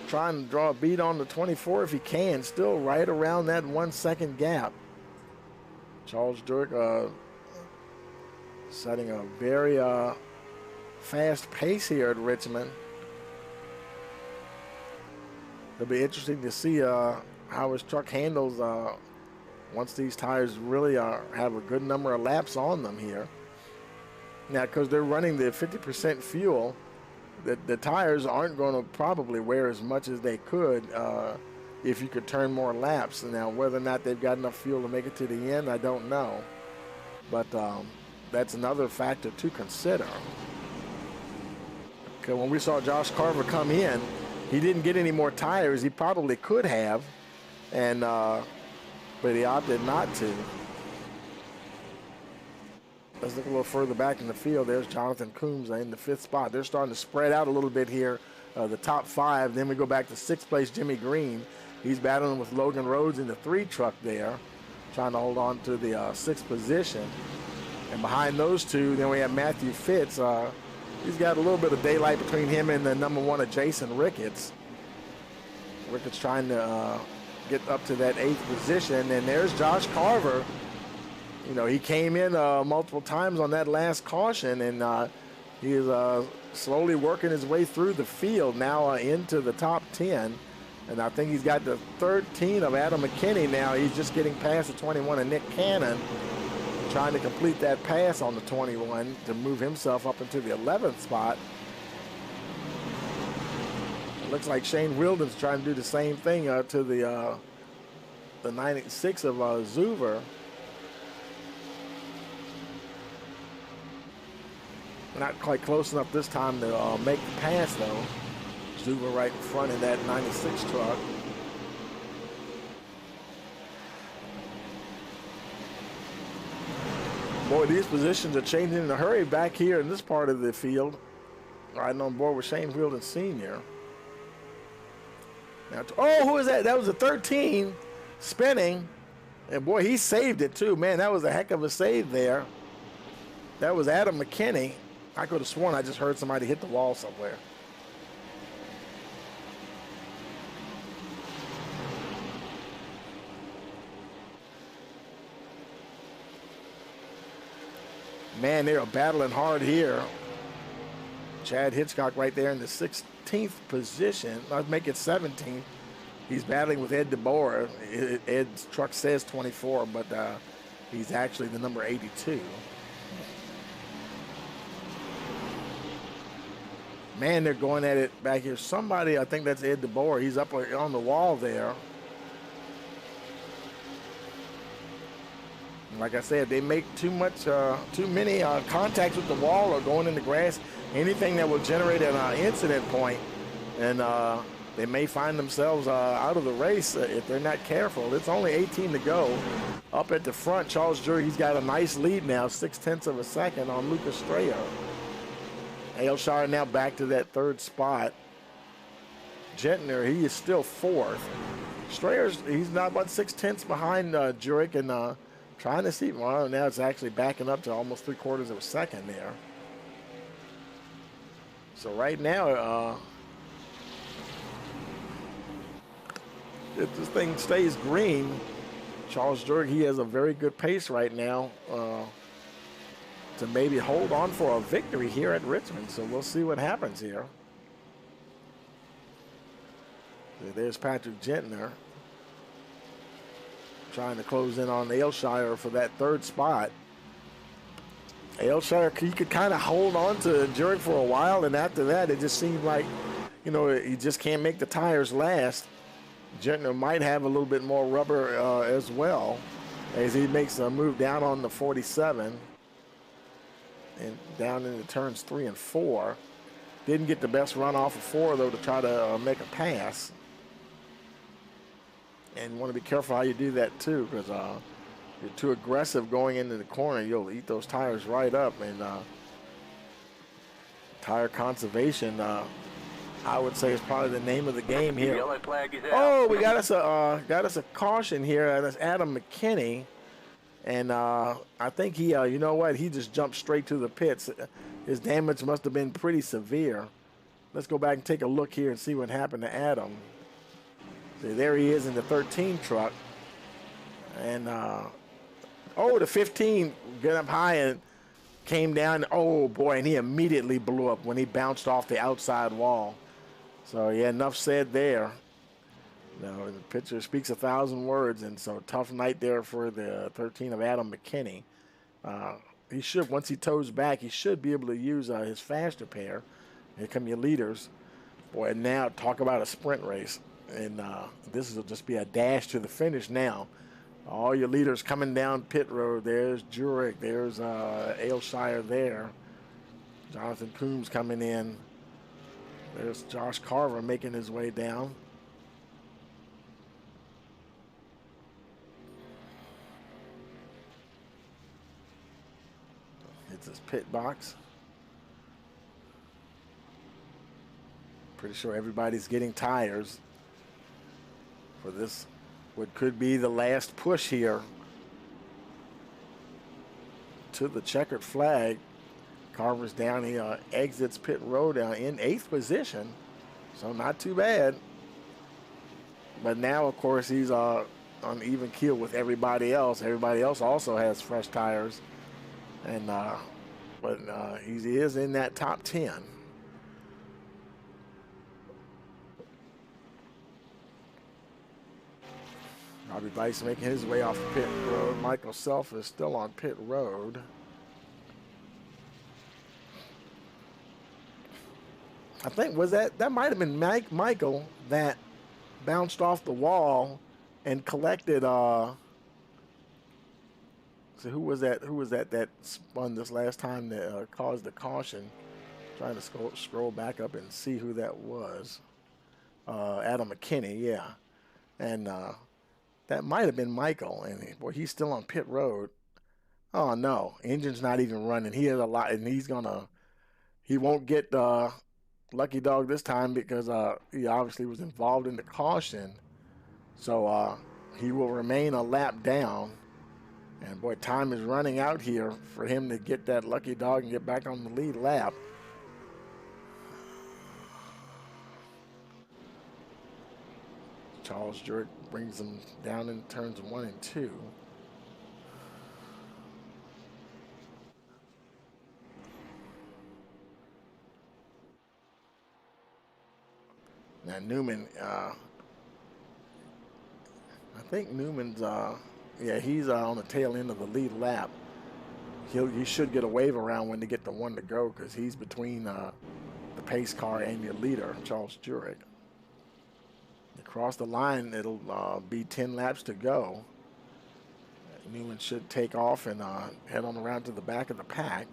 trying to draw a beat on the 24 if he can, still right around that 1 second gap. Charles Jurek setting a very fast pace here at Richmond. It'll be interesting to see how his truck handles once these tires really have a good number of laps on them here. Now, because they're running the 50% fuel, the tires aren't going to probably wear as much as they could if you could turn more laps. Now, whether or not they've got enough fuel to make it to the end, I don't know. But that's another factor to consider. Okay, when we saw Josh Carver come in, he didn't get any more tires. He probably could have, but he opted not to. Let's look a little further back in the field. There's Jonathan Coombs in the 5th spot. They're starting to spread out a little bit here the top 5. Then we go back to 6th place Jimmy Green. He's battling with Logan Rhodes in the 3 truck there, trying to hold on to the 6th position. And behind those two, then we have Matthew Fitz. He's got a little bit of daylight between him and the number 1 of Jason Ricketts. Ricketts trying to get up to that 8th position. And there's Josh Carver. You know, he came in multiple times on that last caution, and he is slowly working his way through the field now into the top 10. And I think he's got the 13 of Adam McKinney now. He's just getting past the 21 of Nick Cannon, trying to complete that pass on the 21 to move himself up into the 11th spot. It looks like Shane Wilden's trying to do the same thing to the 96 of Zuber. Not quite close enough this time to make the pass, though. Zuber right in front of that 96 truck. Boy, these positions are changing in a hurry back here in this part of the field. Riding on board with Shane Wilden Sr. Now, oh, who is that? That was a 13 spinning. And boy, he saved it too. Man, that was a heck of a save there. That was Adam McKinney. I could have sworn I just heard somebody hit the wall somewhere. Man, they are battling hard here. Chad Hitchcock right there in the 16th position. Let's make it 17th. He's battling with Ed DeBoer. Ed's truck says 24, but he's actually the number 82. Man, they're going at it back here. Somebody, I think that's Ed DeBoer. He's up on the wall there. Like I said, they make too many contacts with the wall or going in the grass, anything that will generate an incident point, and they may find themselves out of the race if they're not careful. It's only 18 to go. Up at the front, Charles Jury, he's got a nice lead now, 0.6 of a second on Lucas Strayer. Aylshire now back to that 3rd spot. Gentner, he is still 4th. Strayer's, he's not about 0.6 behind Jurek, and trying to see, well, now it's actually backing up to almost 3/4 of a second there. So right now, if this thing stays green, Charles Jurek, he has a very good pace right now to maybe hold on for a victory here at Richmond. So we'll see what happens here. So there's Patrick Gentner trying to close in on Aylshire for that 3rd spot. Aylshire, he could kind of hold on to Jurek for a while, and after that, it just seemed like, you know, he just can't make the tires last. Gentner might have a little bit more rubber as well as he makes a move down on the 47 and down into turns 3 and 4. Didn't get the best run off of 4, though, to try to make a pass. And you want to be careful how you do that, too, because you're too aggressive going into the corner. You'll eat those tires right up. And tire conservation, I would say, is probably the name of the game here. Yellow flag is out. Oh, we got us a caution here. That's Adam McKinney. And I think he, you know what, he just jumped straight to the pits. His damage must have been pretty severe. Let's go back and take a look here and see what happened to Adam. See, there he is in the 13 truck. And, the 15 got up high and came down. Oh, boy, and he immediately blew up when he bounced off the outside wall. So, yeah, enough said there. No, the picture speaks 1,000 words, and so tough night there for the 13 of Adam McKinney. He should, once he toes back, he should be able to use his faster pair. Here come your leaders. Boy, and now talk about a sprint race. And this will just be a dash to the finish now. All your leaders coming down pit road. There's Jurek. There's Aylshire there. Jonathan Coombs coming in. There's Josh Carver making his way down. It's his pit box. Pretty sure everybody's getting tires for this, what could be the last push here to the checkered flag. Carver's down. He exits pit road in 8th position, so not too bad. But now, of course, he's on even keel with everybody else. Everybody else also has fresh tires, and but he is in that top 10. Robbie Bice making his way off pit road. Michael Self is still on pit road. I think that might have been Michael that bounced off the wall and collected. So who was that? Who was that spun this last time that caused the caution? Trying to scroll back up and see who that was. Adam McKinney, yeah, and that might have been Michael. And boy, he's still on pit road. Oh no, engine's not even running. He has a lot, and he won't get lucky dog this time because he obviously was involved in the caution. So he will remain a lap down. And boy, time is running out here for him to get that lucky dog and get back on the lead lap. Charles Jurek brings him down in turns 1 and 2. Now Newman, I think Newman's, he's on the tail end of the lead lap. He should get a wave around when they get the one to go because he's between the pace car and your leader, Charles Jurek. Across the line, it'll be 10 laps to go. Newman should take off and head on around to the back of the pack.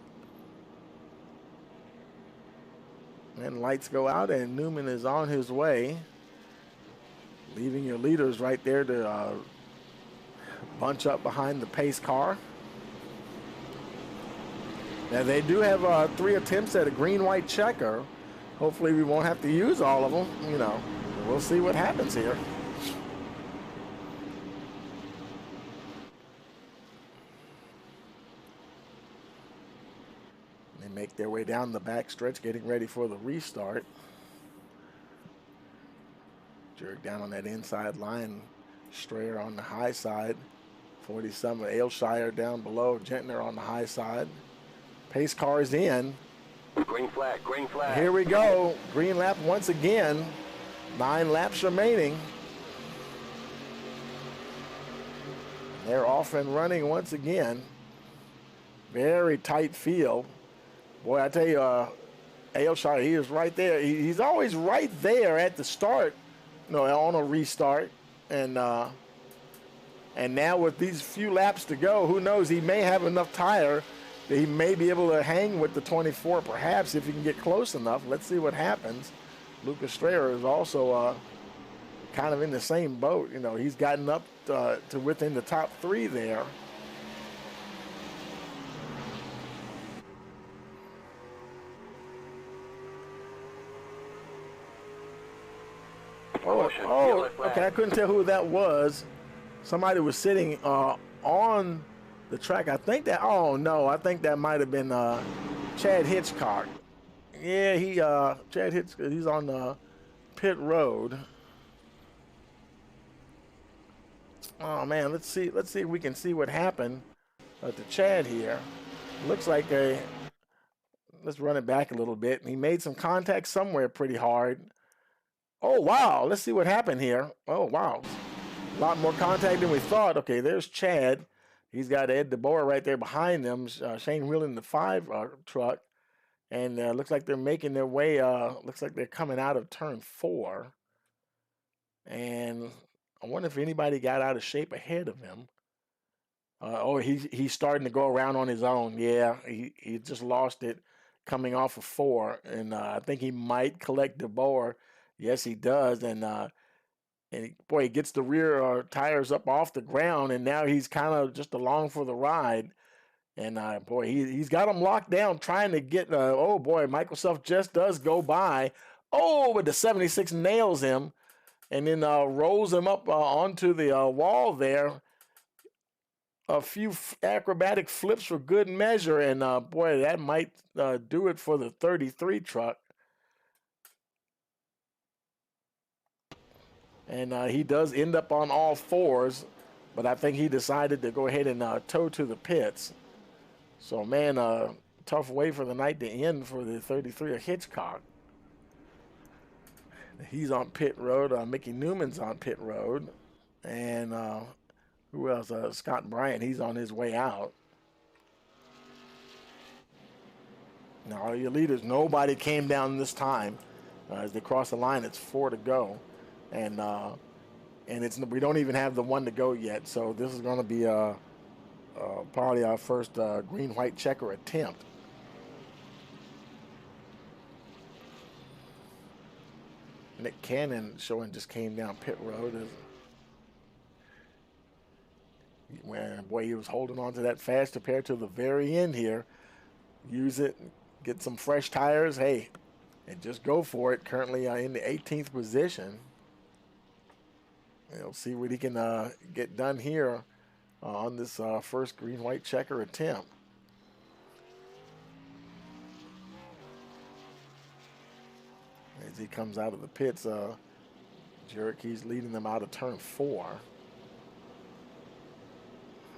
And lights go out, and Newman is on his way, leaving your leaders right there to bunch up behind the pace car. Now, they do have 3 attempts at a green-white checker. Hopefully, we won't have to use all of them. You know, we'll see what happens here. Make their way down the back stretch, getting ready for the restart. Jurek down on that inside line. Strayer on the high side. 47 Aylshire down below. Gentner on the high side. Pace car is in. Green flag, green flag. Here we go. Green lap once again. 9 laps remaining. They're off and running once again. Very tight field. Boy, I tell you, Aylshire, he is right there. He's always right there at the start, on a restart. And now with these few laps to go, who knows? He may have enough tire that he may be able to hang with the 24, perhaps, if he can get close enough. Let's see what happens. Lucas Strayer is also kind of in the same boat. He's gotten up to within the top 3 there. Oh, okay, I couldn't tell who that was. Somebody was sitting on the track. I think that might have been Chad Hitchcock. Yeah, Chad Hitchcock, he's on pit road. Oh, man, let's see if we can see what happened to Chad here. Looks like let's run it back a little bit. He made some contact somewhere pretty hard. Oh, wow. Let's see what happened here. Oh, wow. A lot more contact than we thought. Okay, there's Chad. He's got Ed DeBoer right there behind them. Shane wheeling the 5 truck. And looks like they're making their way. Looks like they're coming out of turn 4. And I wonder if anybody got out of shape ahead of him. He's starting to go around on his own. Yeah, he just lost it coming off of 4. And I think he might collect DeBoer. Yes, he does, and he gets the rear tires up off the ground, and now he's kind of just along for the ride. And he's got them locked down, trying to get. Michael Self just does go by Oh, but the 76 nails him and then rolls him up onto the wall there. A few acrobatic flips for good measure, and boy, that might do it for the 33 truck. And he does end up on all fours, but I think he decided to go ahead and tow to the pits. So, man, tough way for the night to end for the 33 of Hitchcock. He's on pit road. Mickey Newman's on pit road. And who else? Scott Bryant, he's on his way out. Now, all your leaders, nobody came down this time. As they cross the line, it's 4 to go. And we don't even have the 1 to go yet. So this is going to be probably our first green-white checker attempt. Nick Cannon showing just came down pit road. Boy, he was holding on to that fast repair to the very end here. Use it, get some fresh tires, hey, and just go for it. Currently in the 18th position. We'll see what he can get done here on this first green-white checker attempt. As he comes out of the pits, Jurek, he's leading them out of turn 4.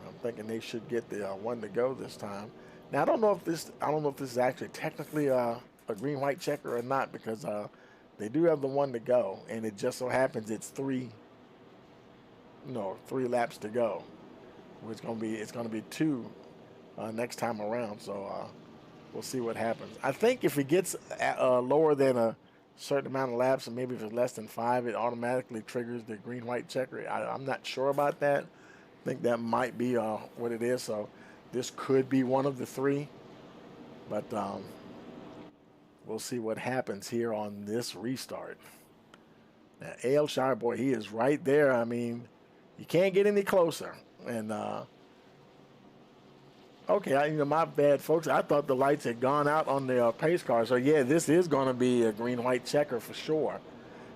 I'm thinking they should get the 1 to go this time. Now I don't know if this is actually technically a green-white checker or not, because they do have the 1 to go, and it just so happens it's 3 laps to go. It's going to be 2 next time around. So we'll see what happens. I think if it gets lower than a certain amount of laps, and maybe if it's less than 5, it automatically triggers the green-white checker. I'm not sure about that. I think that might be what it is. So this could be one of the 3, but we'll see what happens here on this restart. Now, Aylshire, boy, he is right there. I mean, you can't get any closer. And okay, my bad, folks. I thought the lights had gone out on the pace car. So yeah, this is going to be a green-white checker for sure,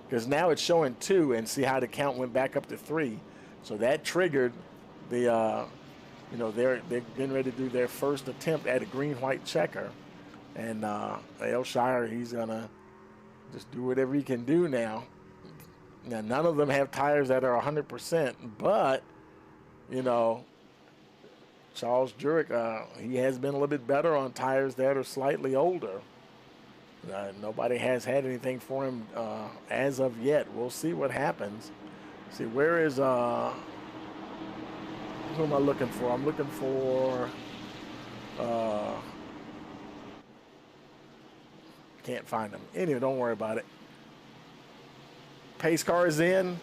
because now it's showing 2, and see how the count went back up to 3. So that triggered the, they're getting ready to do their first attempt at a green-white checker, and Aylshire, he's gonna just do whatever he can do now. Now none of them have tires that are 100%, but Charles Jurek, he has been a little bit better on tires that are slightly older. Nobody has had anything for him as of yet. We'll see what happens. See, where is who am I looking for? I'm looking for can't find him. Anyway, don't worry about it. Pace car is in.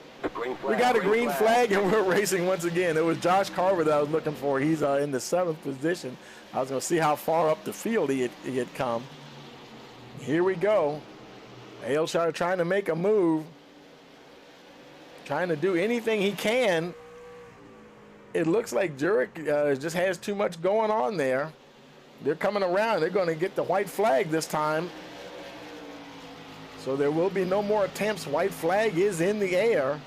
We got a green flag, and we're racing once again. It was Josh Carver that I was looking for. He's in the 7th position. I was going to see how far up the field he had come. Here we go. Aylshire trying to make a move, trying to do anything he can. It looks like Jurek just has too much going on there. They're coming around. They're going to get the white flag this time. So there will be no more attempts. White flag is in the air.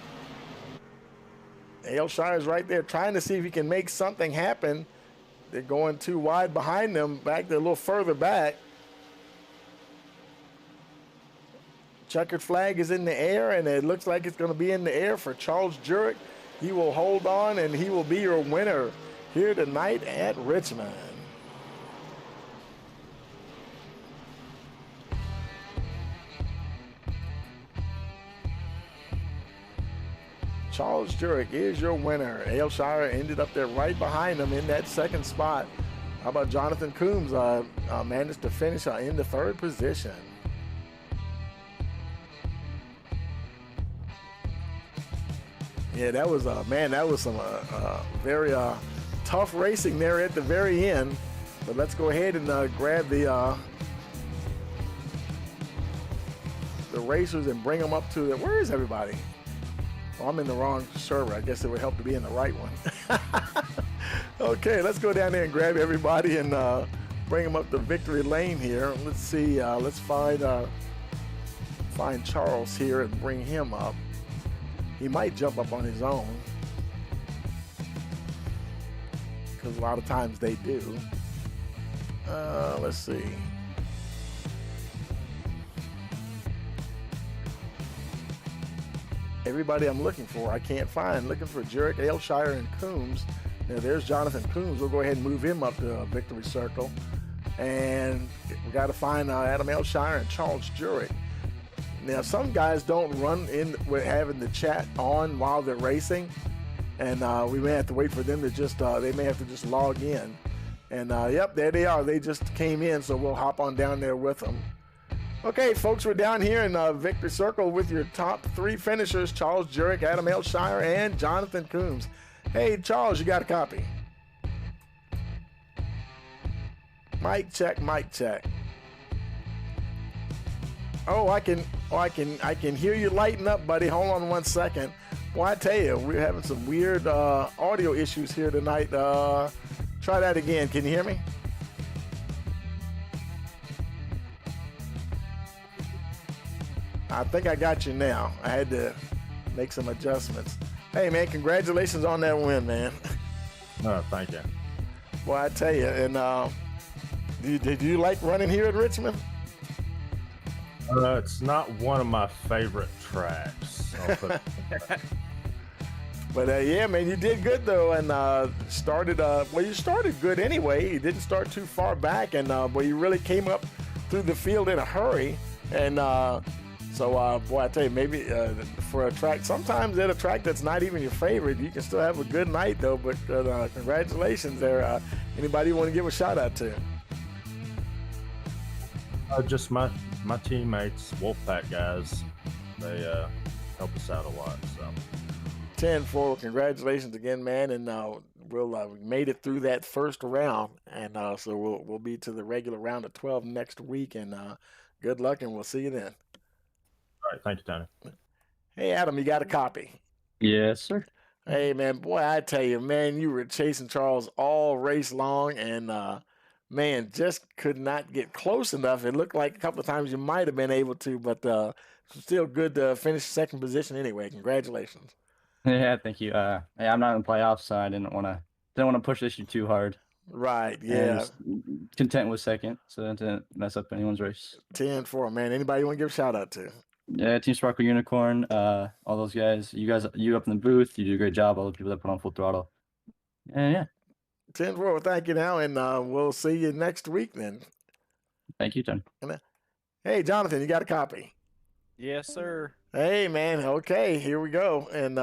Aylshire is right there trying to see if he can make something happen. They're going too wide behind them. Back there a little further back. Checkered flag is in the air, and it looks like it's going to be in the air for Charles Jurek. He will hold on, and he will be your winner here tonight at Richmond. Charles Jurek is your winner. Aylshire ended up there right behind him in that 2nd spot. How about Jonathan Coombs managed to finish in the 3rd position. Yeah, that was some very tough racing there at the very end. But let's go ahead and grab the racers and bring them up to where is everybody? Oh, I'm in the wrong server. I guess it would help to be in the right one. Okay, let's go down there and grab everybody and bring them up to victory lane here. Let's see. Let's find find Charles here and bring him up. He might jump up on his own, because a lot of times they do. Let's see. Everybody I'm looking for, I can't find. Looking for Jurek, Ailshire, and Coombs. Now there's Jonathan Coombs. We'll go ahead and move him up to victory circle. And we got to find Adam Ailshire and Charles Jurek. Now some guys don't run in with having the chat on while they're racing, and we may have to wait for them to just, they may have to just log in. And yep, there they are. They just came in, so we'll hop on down there with them. Okay, folks, we're down here in victory circle with your top 3 finishers, Charles Jurek, Adam Ailshire, and Jonathan Coombs. Hey, Charles, you got a copy? Mic check, mic check. Oh, I can hear you lighting up, buddy. Hold on 1 second. Boy, I tell you, we're having some weird audio issues here tonight. Try that again. Can you hear me? I think I got you now. I had to make some adjustments. Hey, man, congratulations on that win, man. Oh, thank you. Boy, I tell you, and did you like running here at Richmond? It's not one of my favorite tracks. I'll put it like that. But yeah, man, you did good though, and started. Well, you started good anyway. You didn't start too far back, and but you really came up through the field in a hurry. And so, boy, I tell you, maybe for a track, sometimes at a track that's not even your favorite, you can still have a good night though. But congratulations there. Anybody you want to give a shout out to? Just my teammates, Wolfpack guys. They help us out a lot. So 10-4. Congratulations again, man. And we made it through that first round, and so we'll be to the regular round of 12 next week. And good luck, and we'll see you then. all right, thank you, Tony. Hey, Adam, you got a copy? Yes, sir. Hey, man, boy, I tell you, man, you were chasing Charles all race long, and man, just could not get close enough. It looked like a couple of times you might have been able to, but still good to finish second position anyway. Congratulations. Yeah, thank you. Hey, I'm not in the playoffs, so I didn't want to push this issue too hard. Right, And yeah. was content with second, so I didn't mess up anyone's race. 10-4, man. Anybody you want to give a shout out to? Yeah, Team Sparkle Unicorn, all those guys. You up in the booth, you do a great job. All the people that put on Full Throttle. And yeah. 10-4, well, thank you now, and we'll see you next week then. Thank you, Tony. Hey, Jonathan, you got a copy? Yes, sir. Hey, man, okay, here we go. And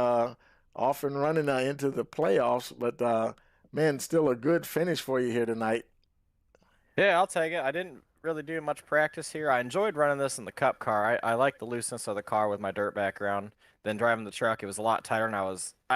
off and running into the playoffs, but, man, still a good finish for you here tonight. Yeah, I'll take it. I didn't really do much practice here. I enjoyed running this in the Cup car. I like the looseness of the car with my dirt background. Then driving the truck, it was a lot tighter than I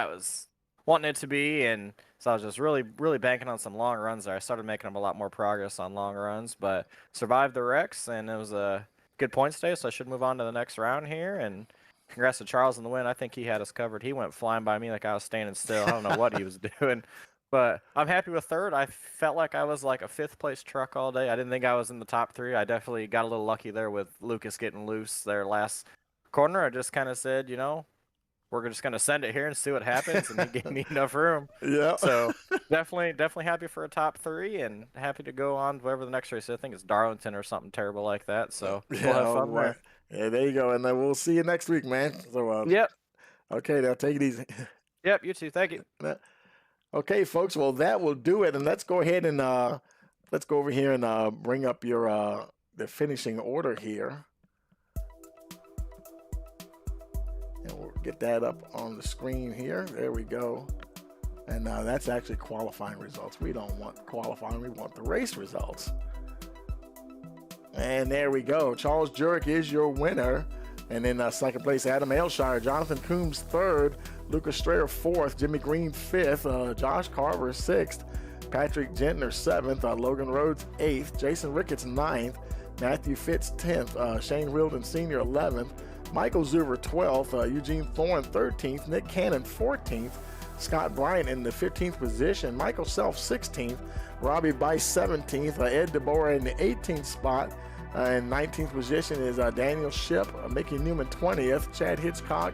was wanting it to be, and so I was just really banking on some long runs there. I started making a lot more progress on long runs, but survived the wrecks, and it was a good points day, so I should move on to the next round here. And congrats to Charles on the win. I think he had us covered. He went flying by me like I was standing still. I don't know what he was doing. But I'm happy with third. I felt like I was like a fifth-place truck all day. I didn't think I was in the top three. I definitely got a little lucky there with Lucas getting loose there last corner. I just kind of said, we're just going to send it here and see what happens, and he gave me enough room. Yeah. So definitely happy for a top three, and happy to go on to whatever the next race is. I think it's Darlington or something terrible like that. So we'll have fun there. Yeah, there you go. And then we'll see you next week, man. So, Yep. Okay, now take it easy. Yep, you too. Thank you. Okay, folks. Well, that will do it. And let's go ahead and let's go over here and bring up your the finishing order here. And we'll get that up on the screen here. There we go. And that's actually qualifying results. We don't want qualifying. We want the race results. And there we go. Charles Jurek is your winner. And in second place, Adam Ailshire. Jonathan Coombs third. Lucas Strayer fourth. Jimmy Green fifth. Josh Carver sixth. Patrick Gentner seventh. Logan Rhodes eighth. Jason Ricketts ninth. Matthew Fitz 10th. Shane Wilden Sr. 11th. Michael Zuber 12th. Eugene Thorne 13th. Nick Cannon 14th. Scott Bryant in the 15th position. Michael Self 16th. Robbie Bice 17th. Ed DeBoer in the 18th spot. In 19th position is Daniel Ship, Mickey Newman 20th, Chad Hitchcock,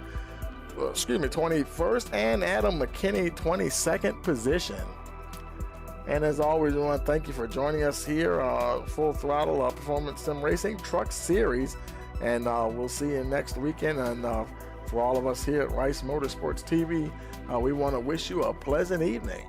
21st, and Adam McKinney 22nd position. And as always, we want to thank you for joining us here, Full Throttle Performance Sim Racing Truck Series, and we'll see you next weekend. And for all of us here at Rice Motorsports TV, we want to wish you a pleasant evening.